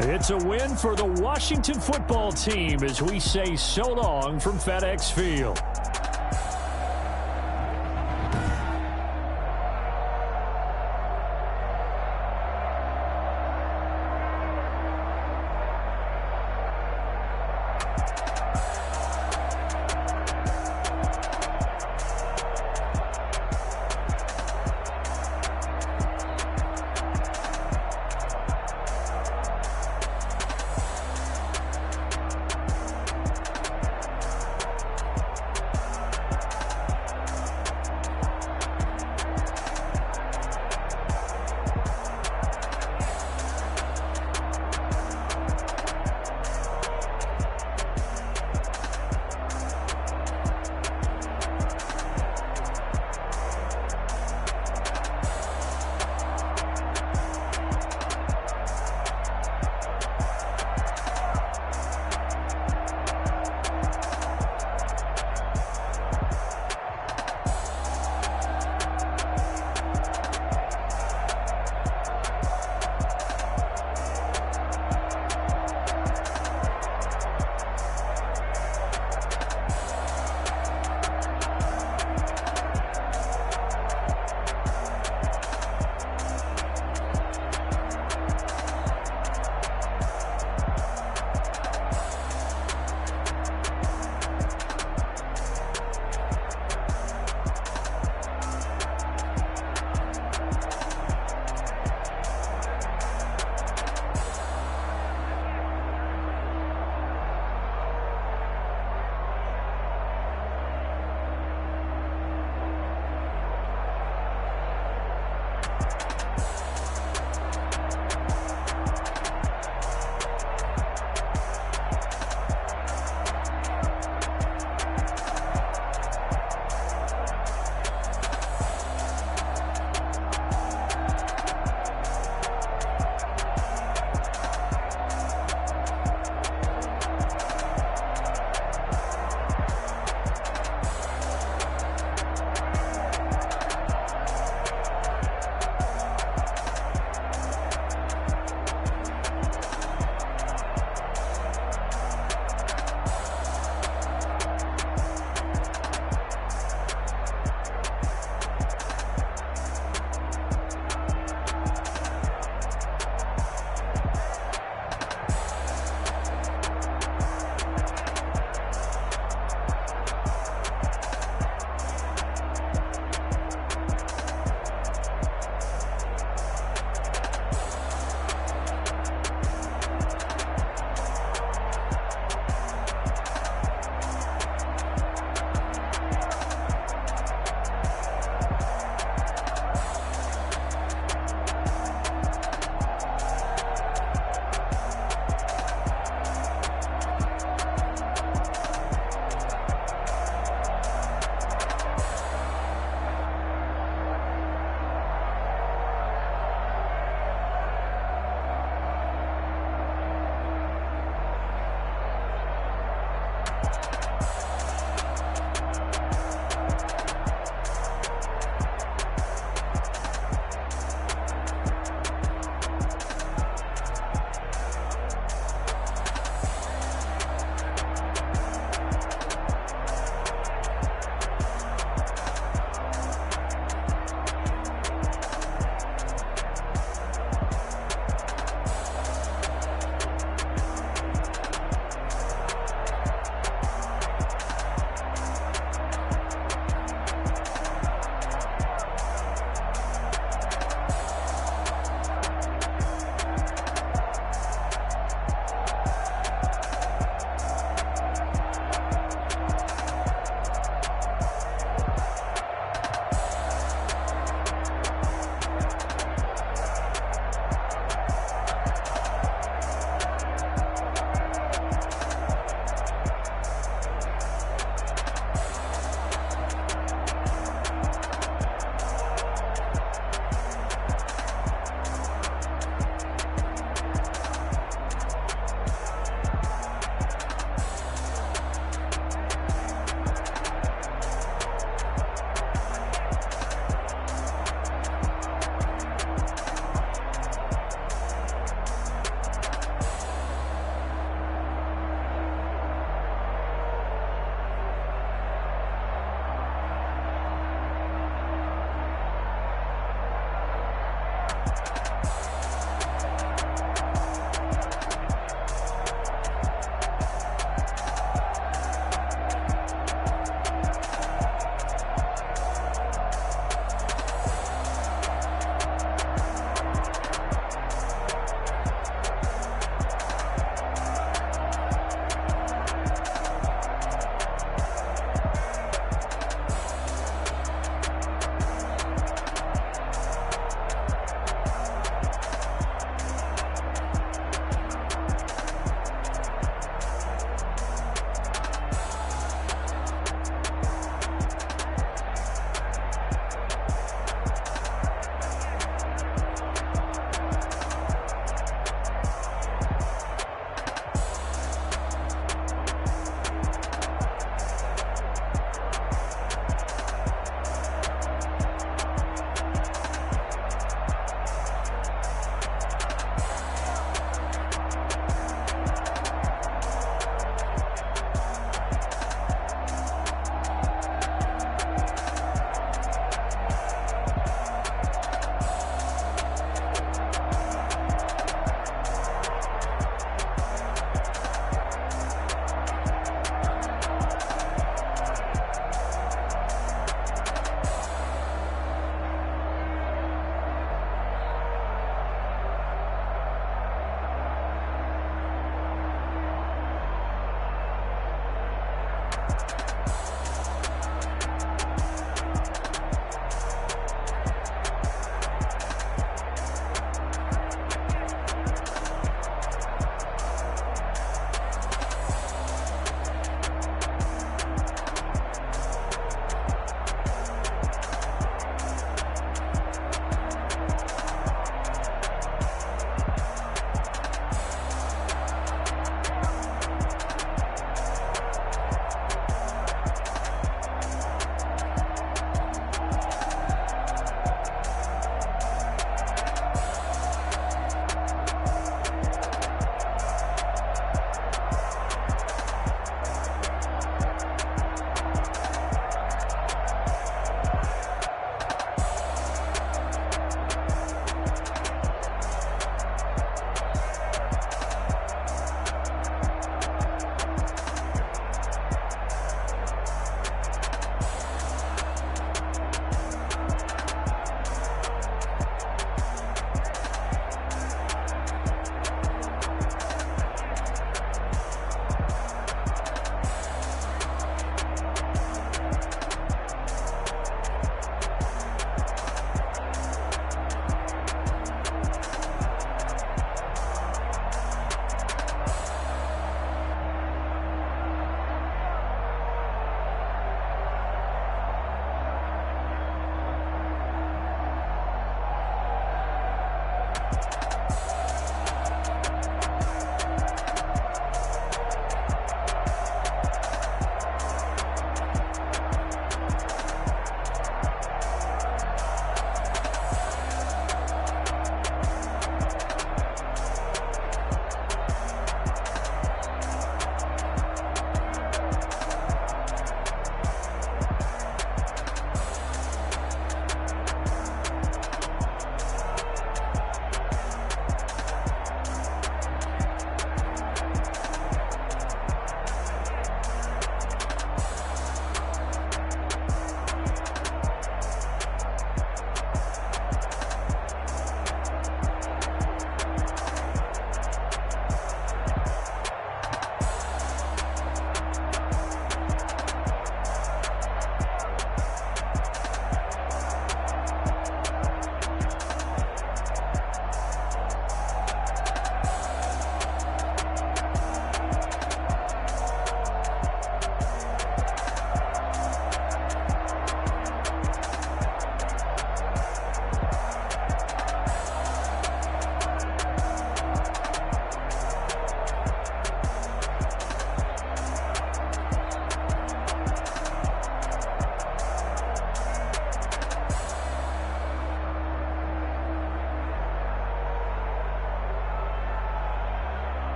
It's a win for the Washington football team as we say so long from FedEx Field.